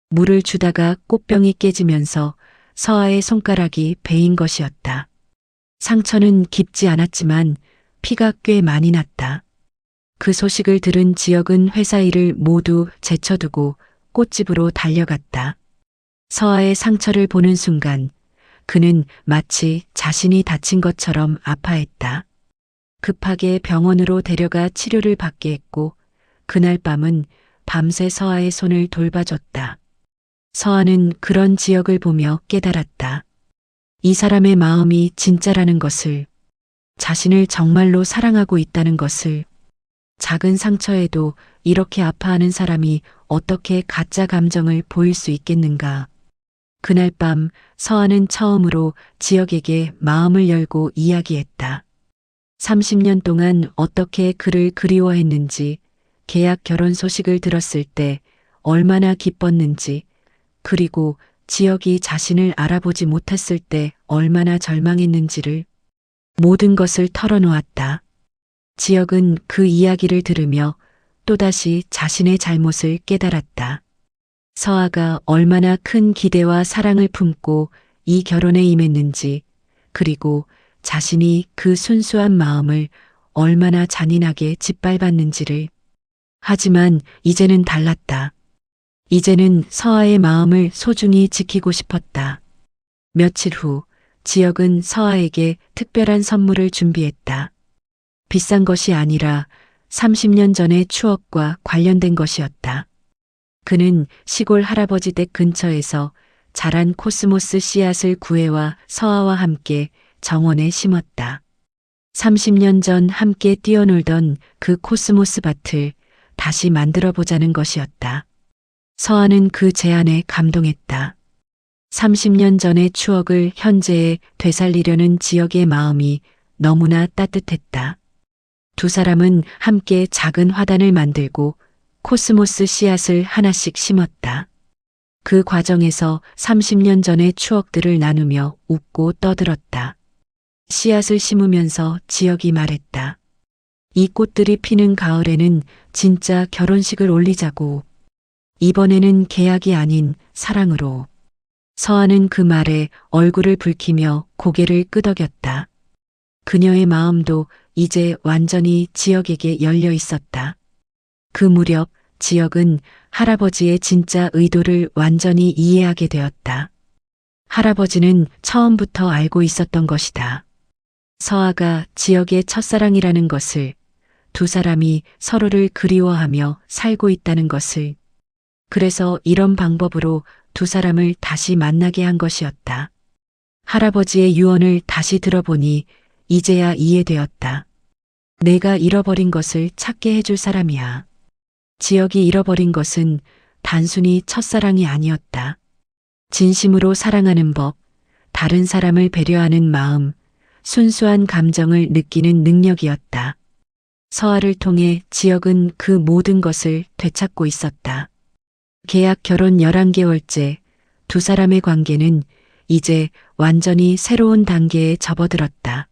물을 주다가 꽃병이 깨지면서 서아의 손가락이 베인 것이었다. 상처는 깊지 않았지만 피가 꽤 많이 났다. 그 소식을 들은 지역은 회사 일을 모두 제쳐두고 꽃집으로 달려갔다. 서아의 상처를 보는 순간 그는 마치 자신이 다친 것처럼 아파했다. 급하게 병원으로 데려가 치료를 받게 했고 그날 밤은 밤새 서아의 손을 돌봐줬다. 서아는 그런 지역을 보며 깨달았다. 이 사람의 마음이 진짜라는 것을, 자신을 정말로 사랑하고 있다는 것을. 작은 상처에도 이렇게 아파하는 사람이 어떻게 가짜 감정을 보일 수 있겠는가. 그날 밤 서아는 처음으로 지역에게 마음을 열고 이야기했다. 30년 동안 어떻게 그를 그리워했는지, 계약 결혼 소식을 들었을 때 얼마나 기뻤는지, 그리고 지역이 자신을 알아보지 못했을 때 얼마나 절망했는지를 모든 것을 털어놓았다. 지역은 그 이야기를 들으며 또다시 자신의 잘못을 깨달았다. 서아가 얼마나 큰 기대와 사랑을 품고 이 결혼에 임했는지, 그리고 자신이 그 순수한 마음을 얼마나 잔인하게 짓밟았는지를. 하지만 이제는 달랐다. 이제는 서아의 마음을 소중히 지키고 싶었다. 며칠 후 지역은 서아에게 특별한 선물을 준비했다. 비싼 것이 아니라 30년 전의 추억과 관련된 것이었다. 그는 시골 할아버지 댁 근처에서 자란 코스모스 씨앗을 구해와 서아와 함께 정원에 심었다. 30년 전 함께 뛰어놀던 그 코스모스 밭을 다시 만들어 보자는 것이었다. 서아는 그 제안에 감동했다. 30년 전의 추억을 현재에 되살리려는 지역의 마음이 너무나 따뜻했다. 두 사람은 함께 작은 화단을 만들고 코스모스 씨앗을 하나씩 심었다. 그 과정에서 30년 전의 추억들을 나누며 웃고 떠들었다. 씨앗을 심으면서 지역이 말했다. 이 꽃들이 피는 가을에는 진짜 결혼식을 올리자고. 이번에는 계약이 아닌 사랑으로. 서아는 그 말에 얼굴을 붉히며 고개를 끄덕였다. 그녀의 마음도 이제 완전히 지역에게 열려 있었다. 그 무렵 지역은 할아버지의 진짜 의도를 완전히 이해하게 되었다. 할아버지는 처음부터 알고 있었던 것이다. 서아가 지역의 첫사랑이라는 것을, 두 사람이 서로를 그리워하며 살고 있다는 것을. 그래서 이런 방법으로 두 사람을 다시 만나게 한 것이었다. 할아버지의 유언을 다시 들어보니 이제야 이해되었다. 내가 잃어버린 것을 찾게 해줄 사람이야. 지역이 잃어버린 것은 단순히 첫사랑이 아니었다. 진심으로 사랑하는 법, 다른 사람을 배려하는 마음, 순수한 감정을 느끼는 능력이었다. 서아를 통해 지역은 그 모든 것을 되찾고 있었다. 계약 결혼 11개월째, 두 사람의 관계는 이제 완전히 새로운 단계에 접어들었다.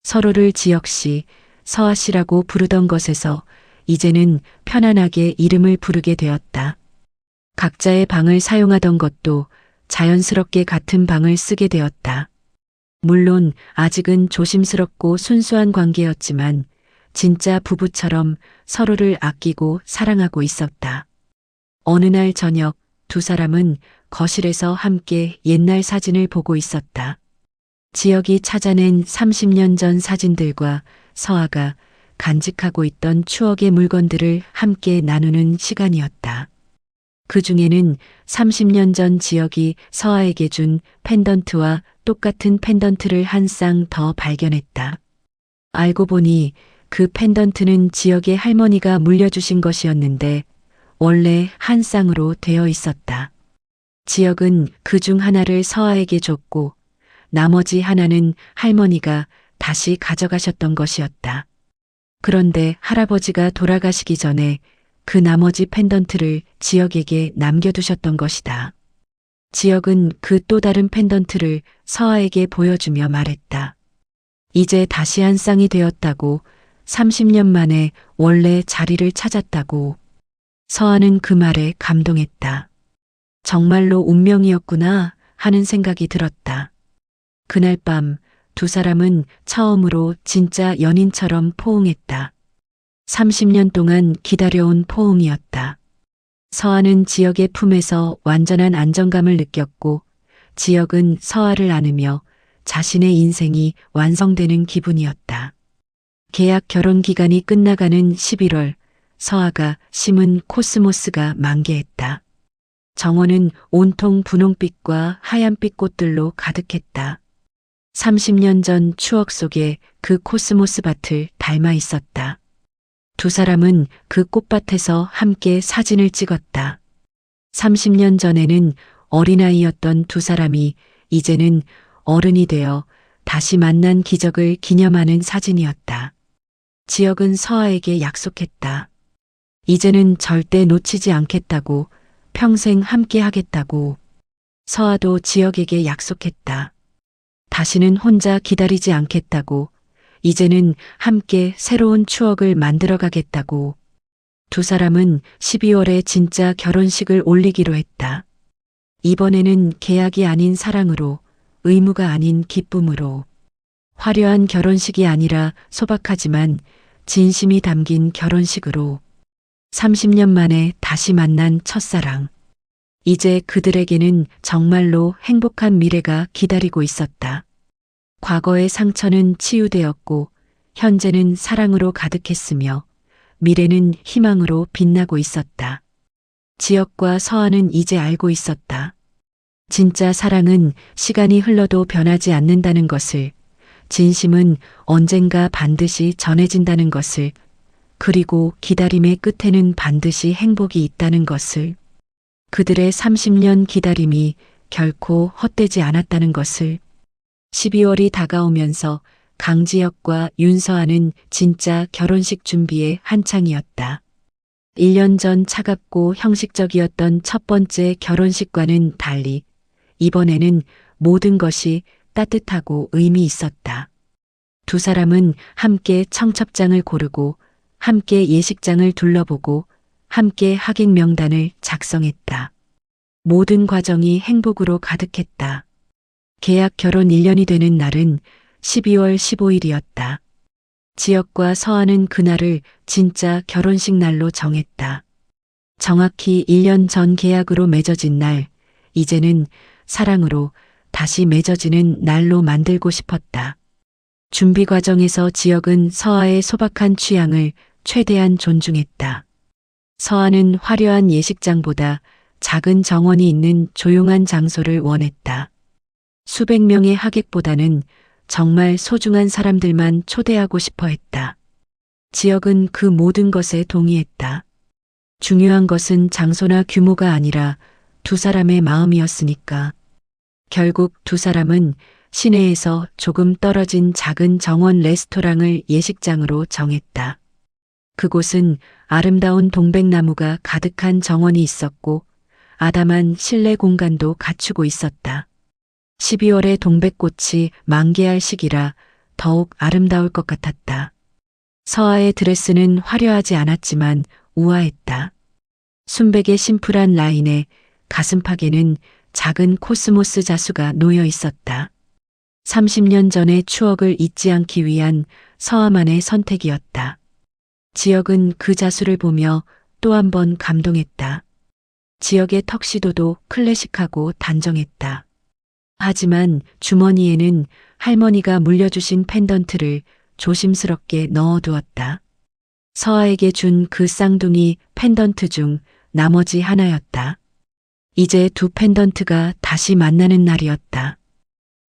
서로를 지역 씨, 서아 씨라고 부르던 것에서 이제는 편안하게 이름을 부르게 되었다. 각자의 방을 사용하던 것도 자연스럽게 같은 방을 쓰게 되었다. 물론 아직은 조심스럽고 순수한 관계였지만 진짜 부부처럼 서로를 아끼고 사랑하고 있었다. 어느 날 저녁 두 사람은 거실에서 함께 옛날 사진을 보고 있었다. 지역이 찾아낸 30년 전 사진들과 서아가 간직하고 있던 추억의 물건들을 함께 나누는 시간이었다. 그 중에는 30년 전 지역이 서아에게 준 펜던트와 똑같은 펜던트를 한 쌍 더 발견했다. 알고 보니 그 펜던트는 지역의 할머니가 물려주신 것이었는데 원래 한 쌍으로 되어 있었다. 지역은 그 중 하나를 서아에게 줬고 나머지 하나는 할머니가 다시 가져가셨던 것이었다. 그런데 할아버지가 돌아가시기 전에 그 나머지 펜던트를 지역에게 남겨두셨던 것이다. 지역은 그 또 다른 펜던트를 서아에게 보여주며 말했다. 이제 다시 한 쌍이 되었다고, 30년 만에 원래 자리를 찾았다고. 서아는 그 말에 감동했다. 정말로 운명이었구나 하는 생각이 들었다. 그날 밤 두 사람은 처음으로 진짜 연인처럼 포옹했다. 30년 동안 기다려온 포옹이었다. 서아는 지역의 품에서 완전한 안정감을 느꼈고 지역은 서아를 안으며 자신의 인생이 완성되는 기분이었다. 계약 결혼 기간이 끝나가는 11월, 서아가 심은 코스모스가 만개했다. 정원은 온통 분홍빛과 하얀빛 꽃들로 가득했다. 30년 전 추억 속에 그 코스모스 밭을 닮아 있었다. 두 사람은 그 꽃밭에서 함께 사진을 찍었다. 30년 전에는 어린아이였던 두 사람이 이제는 어른이 되어 다시 만난 기적을 기념하는 사진이었다. 지역은 서아에게 약속했다. 이제는 절대 놓치지 않겠다고, 평생 함께 하겠다고. 서아도 지역에게 약속했다. 다시는 혼자 기다리지 않겠다고, 이제는 함께 새로운 추억을 만들어 가겠다고. 두 사람은 12월에 진짜 결혼식을 올리기로 했다. 이번에는 계약이 아닌 사랑으로, 의무가 아닌 기쁨으로. 화려한 결혼식이 아니라 소박하지만 진심이 담긴 결혼식으로. 30년 만에 다시 만난 첫사랑. 이제 그들에게는 정말로 행복한 미래가 기다리고 있었다. 과거의 상처는 치유되었고 현재는 사랑으로 가득했으며 미래는 희망으로 빛나고 있었다. 지역과 서아는 이제 알고 있었다. 진짜 사랑은 시간이 흘러도 변하지 않는다는 것을, 진심은 언젠가 반드시 전해진다는 것을, 그리고 기다림의 끝에는 반드시 행복이 있다는 것을. 그들의 30년 기다림이 결코 헛되지 않았다는 것을. 12월이 다가오면서 강지혁과 윤서아는 진짜 결혼식 준비에 한창이었다. 1년 전 차갑고 형식적이었던 첫 번째 결혼식과는 달리 이번에는 모든 것이 따뜻하고 의미 있었다. 두 사람은 함께 청첩장을 고르고 함께 예식장을 둘러보고 함께 하객 명단을 작성했다. 모든 과정이 행복으로 가득했다. 계약 결혼 1년이 되는 날은 12월 15일이었다. 지역과 서아는 그날을 진짜 결혼식 날로 정했다. 정확히 1년 전 계약으로 맺어진 날, 이제는 사랑으로 다시 맺어지는 날로 만들고 싶었다. 준비 과정에서 지역은 서아의 소박한 취향을 최대한 존중했다. 서아는 화려한 예식장보다 작은 정원이 있는 조용한 장소를 원했다. 수백 명의 하객보다는 정말 소중한 사람들만 초대하고 싶어 했다. 지역은 그 모든 것에 동의했다. 중요한 것은 장소나 규모가 아니라 두 사람의 마음이었으니까. 결국 두 사람은 시내에서 조금 떨어진 작은 정원 레스토랑을 예식장으로 정했다. 그곳은 아름다운 동백나무가 가득한 정원이 있었고 아담한 실내 공간도 갖추고 있었다. 12월에 동백꽃이 만개할 시기라 더욱 아름다울 것 같았다. 서아의 드레스는 화려하지 않았지만 우아했다. 순백의 심플한 라인에 가슴팍에는 작은 코스모스 자수가 놓여 있었다. 30년 전의 추억을 잊지 않기 위한 서아만의 선택이었다. 지역은 그 자수를 보며 또 한 번 감동했다. 지역의 턱시도도 클래식하고 단정했다. 하지만 주머니에는 할머니가 물려주신 펜던트를 조심스럽게 넣어두었다. 서아에게 준 그 쌍둥이 펜던트 중 나머지 하나였다. 이제 두 펜던트가 다시 만나는 날이었다.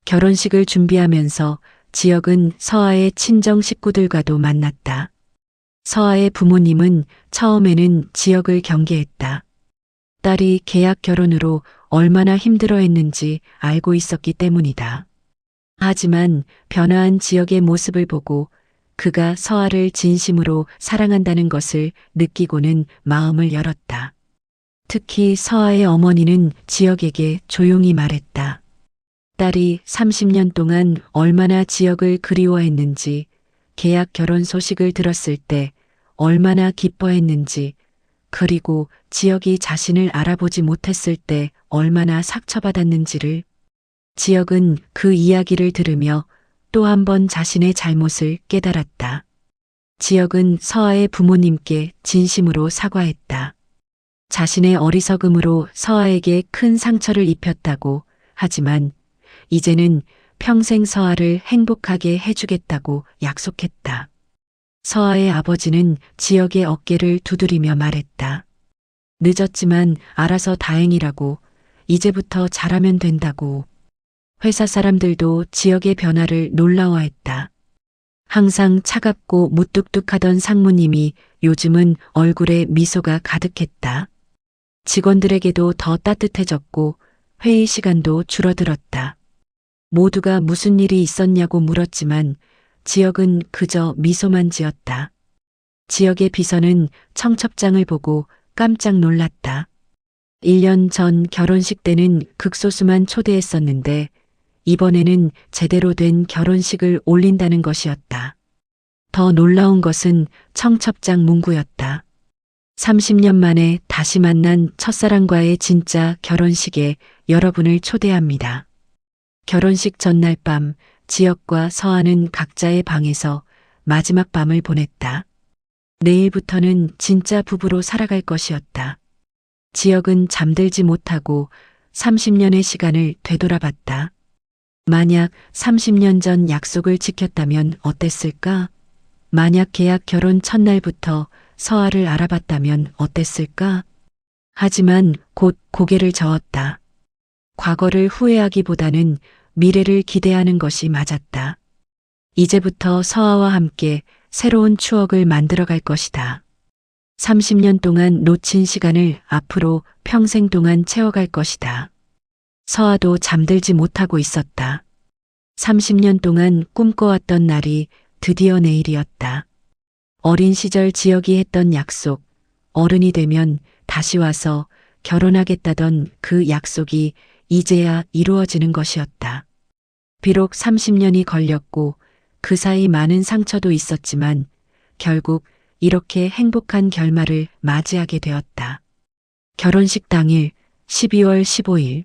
결혼식을 준비하면서 지역은 서아의 친정 식구들과도 만났다. 서아의 부모님은 처음에는 지역을 경계했다. 딸이 계약 결혼으로 얼마나 힘들어했는지 알고 있었기 때문이다. 하지만 변화한 지역의 모습을 보고 그가 서아를 진심으로 사랑한다는 것을 느끼고는 마음을 열었다. 특히 서아의 어머니는 지역에게 조용히 말했다. 딸이 30년 동안 얼마나 지역을 그리워했는지, 계약 결혼 소식을 들었을 때 얼마나 기뻐했는지, 그리고 지역이 자신을 알아보지 못했을 때 얼마나 상처받았는지를. 지역은 그 이야기를 들으며 또 한 번 자신의 잘못을 깨달았다. 지역은 서아의 부모님께 진심으로 사과했다. 자신의 어리석음으로 서아에게 큰 상처를 입혔다고. 하지만 이제는 평생 서아를 행복하게 해주겠다고 약속했다. 서아의 아버지는 지역의 어깨를 두드리며 말했다. 늦었지만 알아서 다행이라고. 이제부터 잘하면 된다고. 회사 사람들도 지역의 변화를 놀라워했다. 항상 차갑고 무뚝뚝하던 상무님이 요즘은 얼굴에 미소가 가득했다. 직원들에게도 더 따뜻해졌고 회의 시간도 줄어들었다. 모두가 무슨 일이 있었냐고 물었지만 지역은 그저 미소만 지었다. 지역의 비서는 청첩장을 보고 깜짝 놀랐다. 1년 전 결혼식 때는 극소수만 초대했었는데 이번에는 제대로 된 결혼식을 올린다는 것이었다. 더 놀라운 것은 청첩장 문구였다. 30년 만에 다시 만난 첫사랑과의 진짜 결혼식에 여러분을 초대합니다. 결혼식 전날 밤 지역과 서아는 각자의 방에서 마지막 밤을 보냈다. 내일부터는 진짜 부부로 살아갈 것이었다. 지역은 잠들지 못하고 30년의 시간을 되돌아봤다. 만약 30년 전 약속을 지켰다면 어땠을까? 만약 계약 결혼 첫날부터 서아를 알아봤다면 어땠을까? 하지만 곧 고개를 저었다. 과거를 후회하기보다는 미래를 기대하는 것이 맞았다. 이제부터 서아와 함께 새로운 추억을 만들어갈 것이다. 30년 동안 놓친 시간을 앞으로 평생 동안 채워갈 것이다. 서아도 잠들지 못하고 있었다. 30년 동안 꿈꿔왔던 날이 드디어 내일이었다. 어린 시절 지역이 했던 약속, 어른이 되면 다시 와서 결혼하겠다던 그 약속이 이제야 이루어지는 것이었다. 비록 30년이 걸렸고 그 사이 많은 상처도 있었지만 결국 이렇게 행복한 결말을 맞이하게 되었다. 결혼식 당일 12월 15일.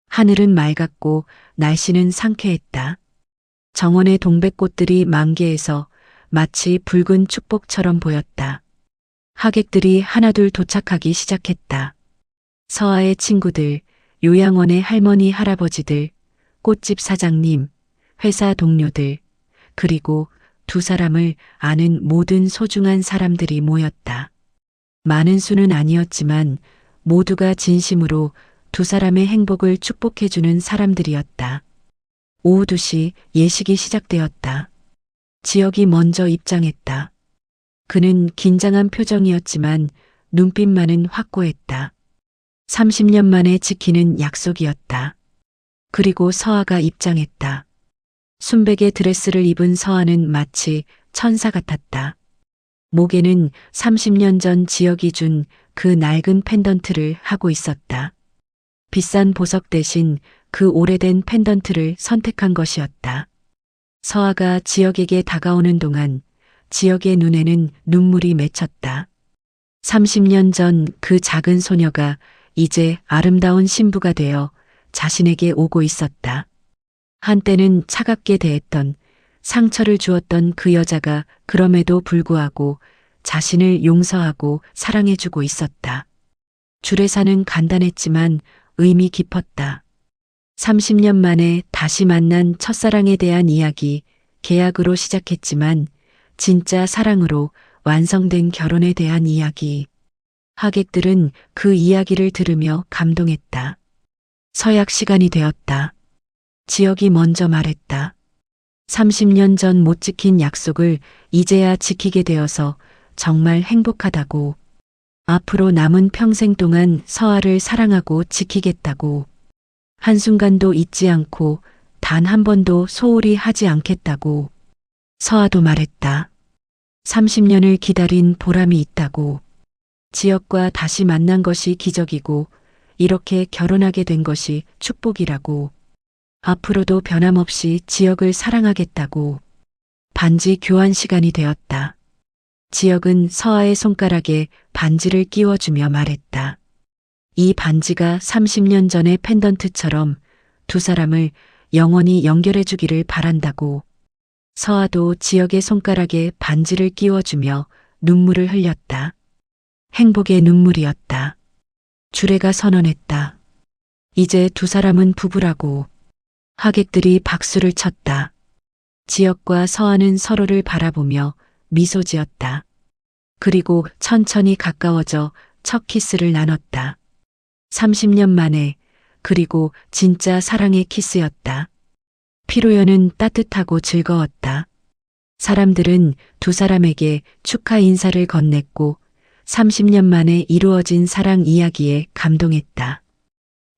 하늘은 맑았고 날씨는 상쾌했다. 정원의 동백꽃들이 만개해서 마치 붉은 축복처럼 보였다. 하객들이 하나둘 도착하기 시작했다. 서아의 친구들, 요양원의 할머니, 할아버지들, 꽃집 사장님, 회사 동료들, 그리고 두 사람을 아는 모든 소중한 사람들이 모였다. 많은 수는 아니었지만 모두가 진심으로 두 사람의 행복을 축복해주는 사람들이었다. 오후 2시 예식이 시작되었다. 지혁이 먼저 입장했다. 그는 긴장한 표정이었지만 눈빛만은 확고했다. 30년 만에 지키는 약속이었다. 그리고 서아가 입장했다. 순백의 드레스를 입은 서아는 마치 천사 같았다. 목에는 30년 전 지혁이 준 그 낡은 펜던트를 하고 있었다. 비싼 보석 대신 그 오래된 펜던트를 선택한 것이었다. 서아가 지혁에게 다가오는 동안 지혁의 눈에는 눈물이 맺혔다. 30년 전 그 작은 소녀가 이제 아름다운 신부가 되어 자신에게 오고 있었다. 한때는 차갑게 대했던, 상처를 주었던 그 여자가 그럼에도 불구하고 자신을 용서하고 사랑해주고 있었다. 주례사는 간단했지만 의미 깊었다. 30년 만에 다시 만난 첫사랑에 대한 이야기, 계약으로 시작했지만 진짜 사랑으로 완성된 결혼에 대한 이야기. 하객들은 그 이야기를 들으며 감동했다. 서약 시간이 되었다. 지혁이 먼저 말했다. 30년 전 못 지킨 약속을 이제야 지키게 되어서 정말 행복하다고. 앞으로 남은 평생 동안 서아를 사랑하고 지키겠다고. 한순간도 잊지 않고 단 한 번도 소홀히 하지 않겠다고. 서아도 말했다. 30년을 기다린 보람이 있다고. 지혁과 다시 만난 것이 기적이고 이렇게 결혼하게 된 것이 축복이라고. 앞으로도 변함없이 지혁을 사랑하겠다고. 반지 교환 시간이 되었다. 지혁은 서아의 손가락에 반지를 끼워주며 말했다. 이 반지가 30년 전의 펜던트처럼 두 사람을 영원히 연결해 주기를 바란다고. 서아도 지혁의 손가락에 반지를 끼워주며 눈물을 흘렸다. 행복의 눈물이었다. 주례가 선언했다. 이제 두 사람은 부부라고. 하객들이 박수를 쳤다. 지혁과 서아는 서로를 바라보며 미소 지었다. 그리고 천천히 가까워져 첫 키스를 나눴다. 30년 만에, 그리고 진짜 사랑의 키스였다. 피로연은 따뜻하고 즐거웠다. 사람들은 두 사람에게 축하 인사를 건넸고 30년 만에 이루어진 사랑 이야기에 감동했다.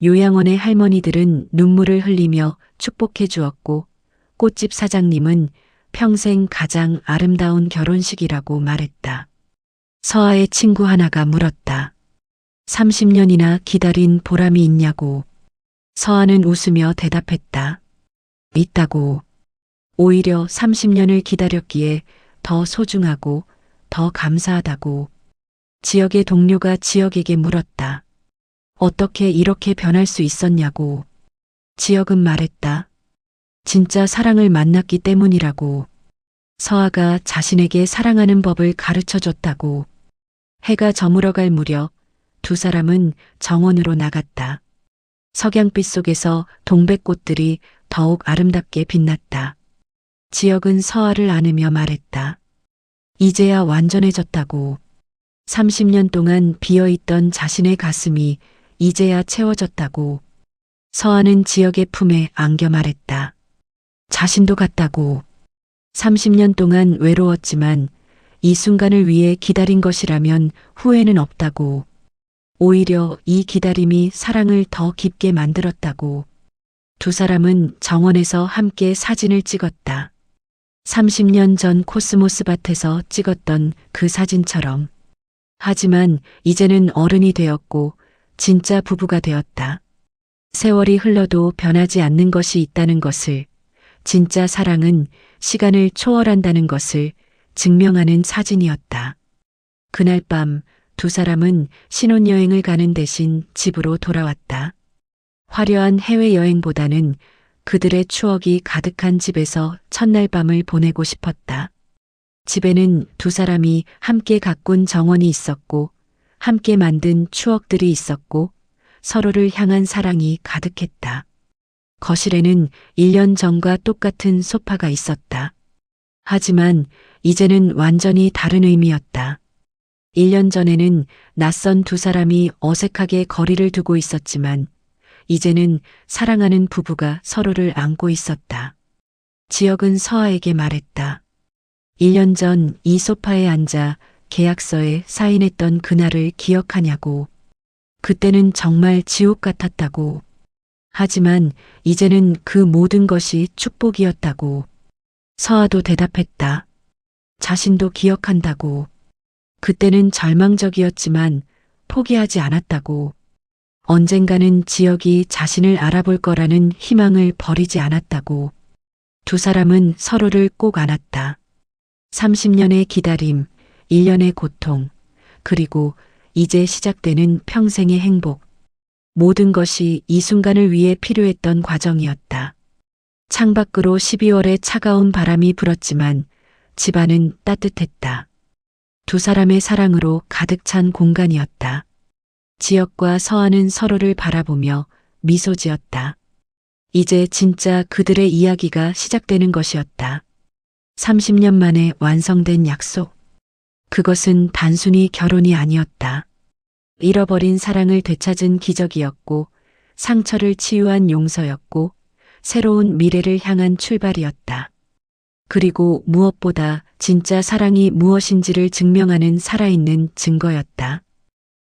요양원의 할머니들은 눈물을 흘리며 축복해 주었고 꽃집 사장님은 평생 가장 아름다운 결혼식이라고 말했다. 서아의 친구 하나가 물었다. 30년이나 기다린 보람이 있냐고. 서아는 웃으며 대답했다. 있다고. 오히려 30년을 기다렸기에 더 소중하고 더 감사하다고. 지역의 동료가 지역에게 물었다. 어떻게 이렇게 변할 수 있었냐고. 지역은 말했다. 진짜 사랑을 만났기 때문이라고. 서아가 자신에게 사랑하는 법을 가르쳐 줬다고. 해가 저물어갈 무렵 두 사람은 정원으로 나갔다. 석양빛 속에서 동백꽃들이 더욱 아름답게 빛났다. 지역은 서아를 안으며 말했다. 이제야 완전해졌다고. 30년 동안 비어있던 자신의 가슴이 이제야 채워졌다고. 서아는 지역의 품에 안겨 말했다. 자신도 같다고. 30년 동안 외로웠지만 이 순간을 위해 기다린 것이라면 후회는 없다고. 오히려 이 기다림이 사랑을 더 깊게 만들었다고. 두 사람은 정원에서 함께 사진을 찍었다. 30년 전 코스모스 밭에서 찍었던 그 사진처럼. 하지만 이제는 어른이 되었고 진짜 부부가 되었다. 세월이 흘러도 변하지 않는 것이 있다는 것을 진짜 사랑은 시간을 초월한다는 것을 증명하는 사진이었다. 그날 밤 두 사람은 신혼여행을 가는 대신 집으로 돌아왔다. 화려한 해외여행보다는 그들의 추억이 가득한 집에서 첫날 밤을 보내고 싶었다. 집에는 두 사람이 함께 가꾼 정원이 있었고, 함께 만든 추억들이 있었고, 서로를 향한 사랑이 가득했다. 거실에는 1년 전과 똑같은 소파가 있었다. 하지만 이제는 완전히 다른 의미였다. 1년 전에는 낯선 두 사람이 어색하게 거리를 두고 있었지만 이제는 사랑하는 부부가 서로를 안고 있었다. 지혁은 서아에게 말했다. 1년 전 이 소파에 앉아 계약서에 사인했던 그날을 기억하냐고. 그때는 정말 지옥 같았다고. 하지만 이제는 그 모든 것이 축복이었다고. 서아도 대답했다. 자신도 기억한다고. 그때는 절망적이었지만 포기하지 않았다고. 언젠가는 지혁이 자신을 알아볼 거라는 희망을 버리지 않았다고. 두 사람은 서로를 꼭 안았다. 30년의 기다림, 1년의 고통, 그리고 이제 시작되는 평생의 행복. 모든 것이 이 순간을 위해 필요했던 과정이었다. 창밖으로 12월의 차가운 바람이 불었지만 집안은 따뜻했다. 두 사람의 사랑으로 가득 찬 공간이었다. 지혁과 서아는 서로를 바라보며 미소 지었다. 이제 진짜 그들의 이야기가 시작되는 것이었다. 30년 만에 완성된 약속. 그것은 단순히 결혼이 아니었다. 잃어버린 사랑을 되찾은 기적이었고, 상처를 치유한 용서였고, 새로운 미래를 향한 출발이었다. 그리고 무엇보다 진짜 사랑이 무엇인지를 증명하는 살아있는 증거였다.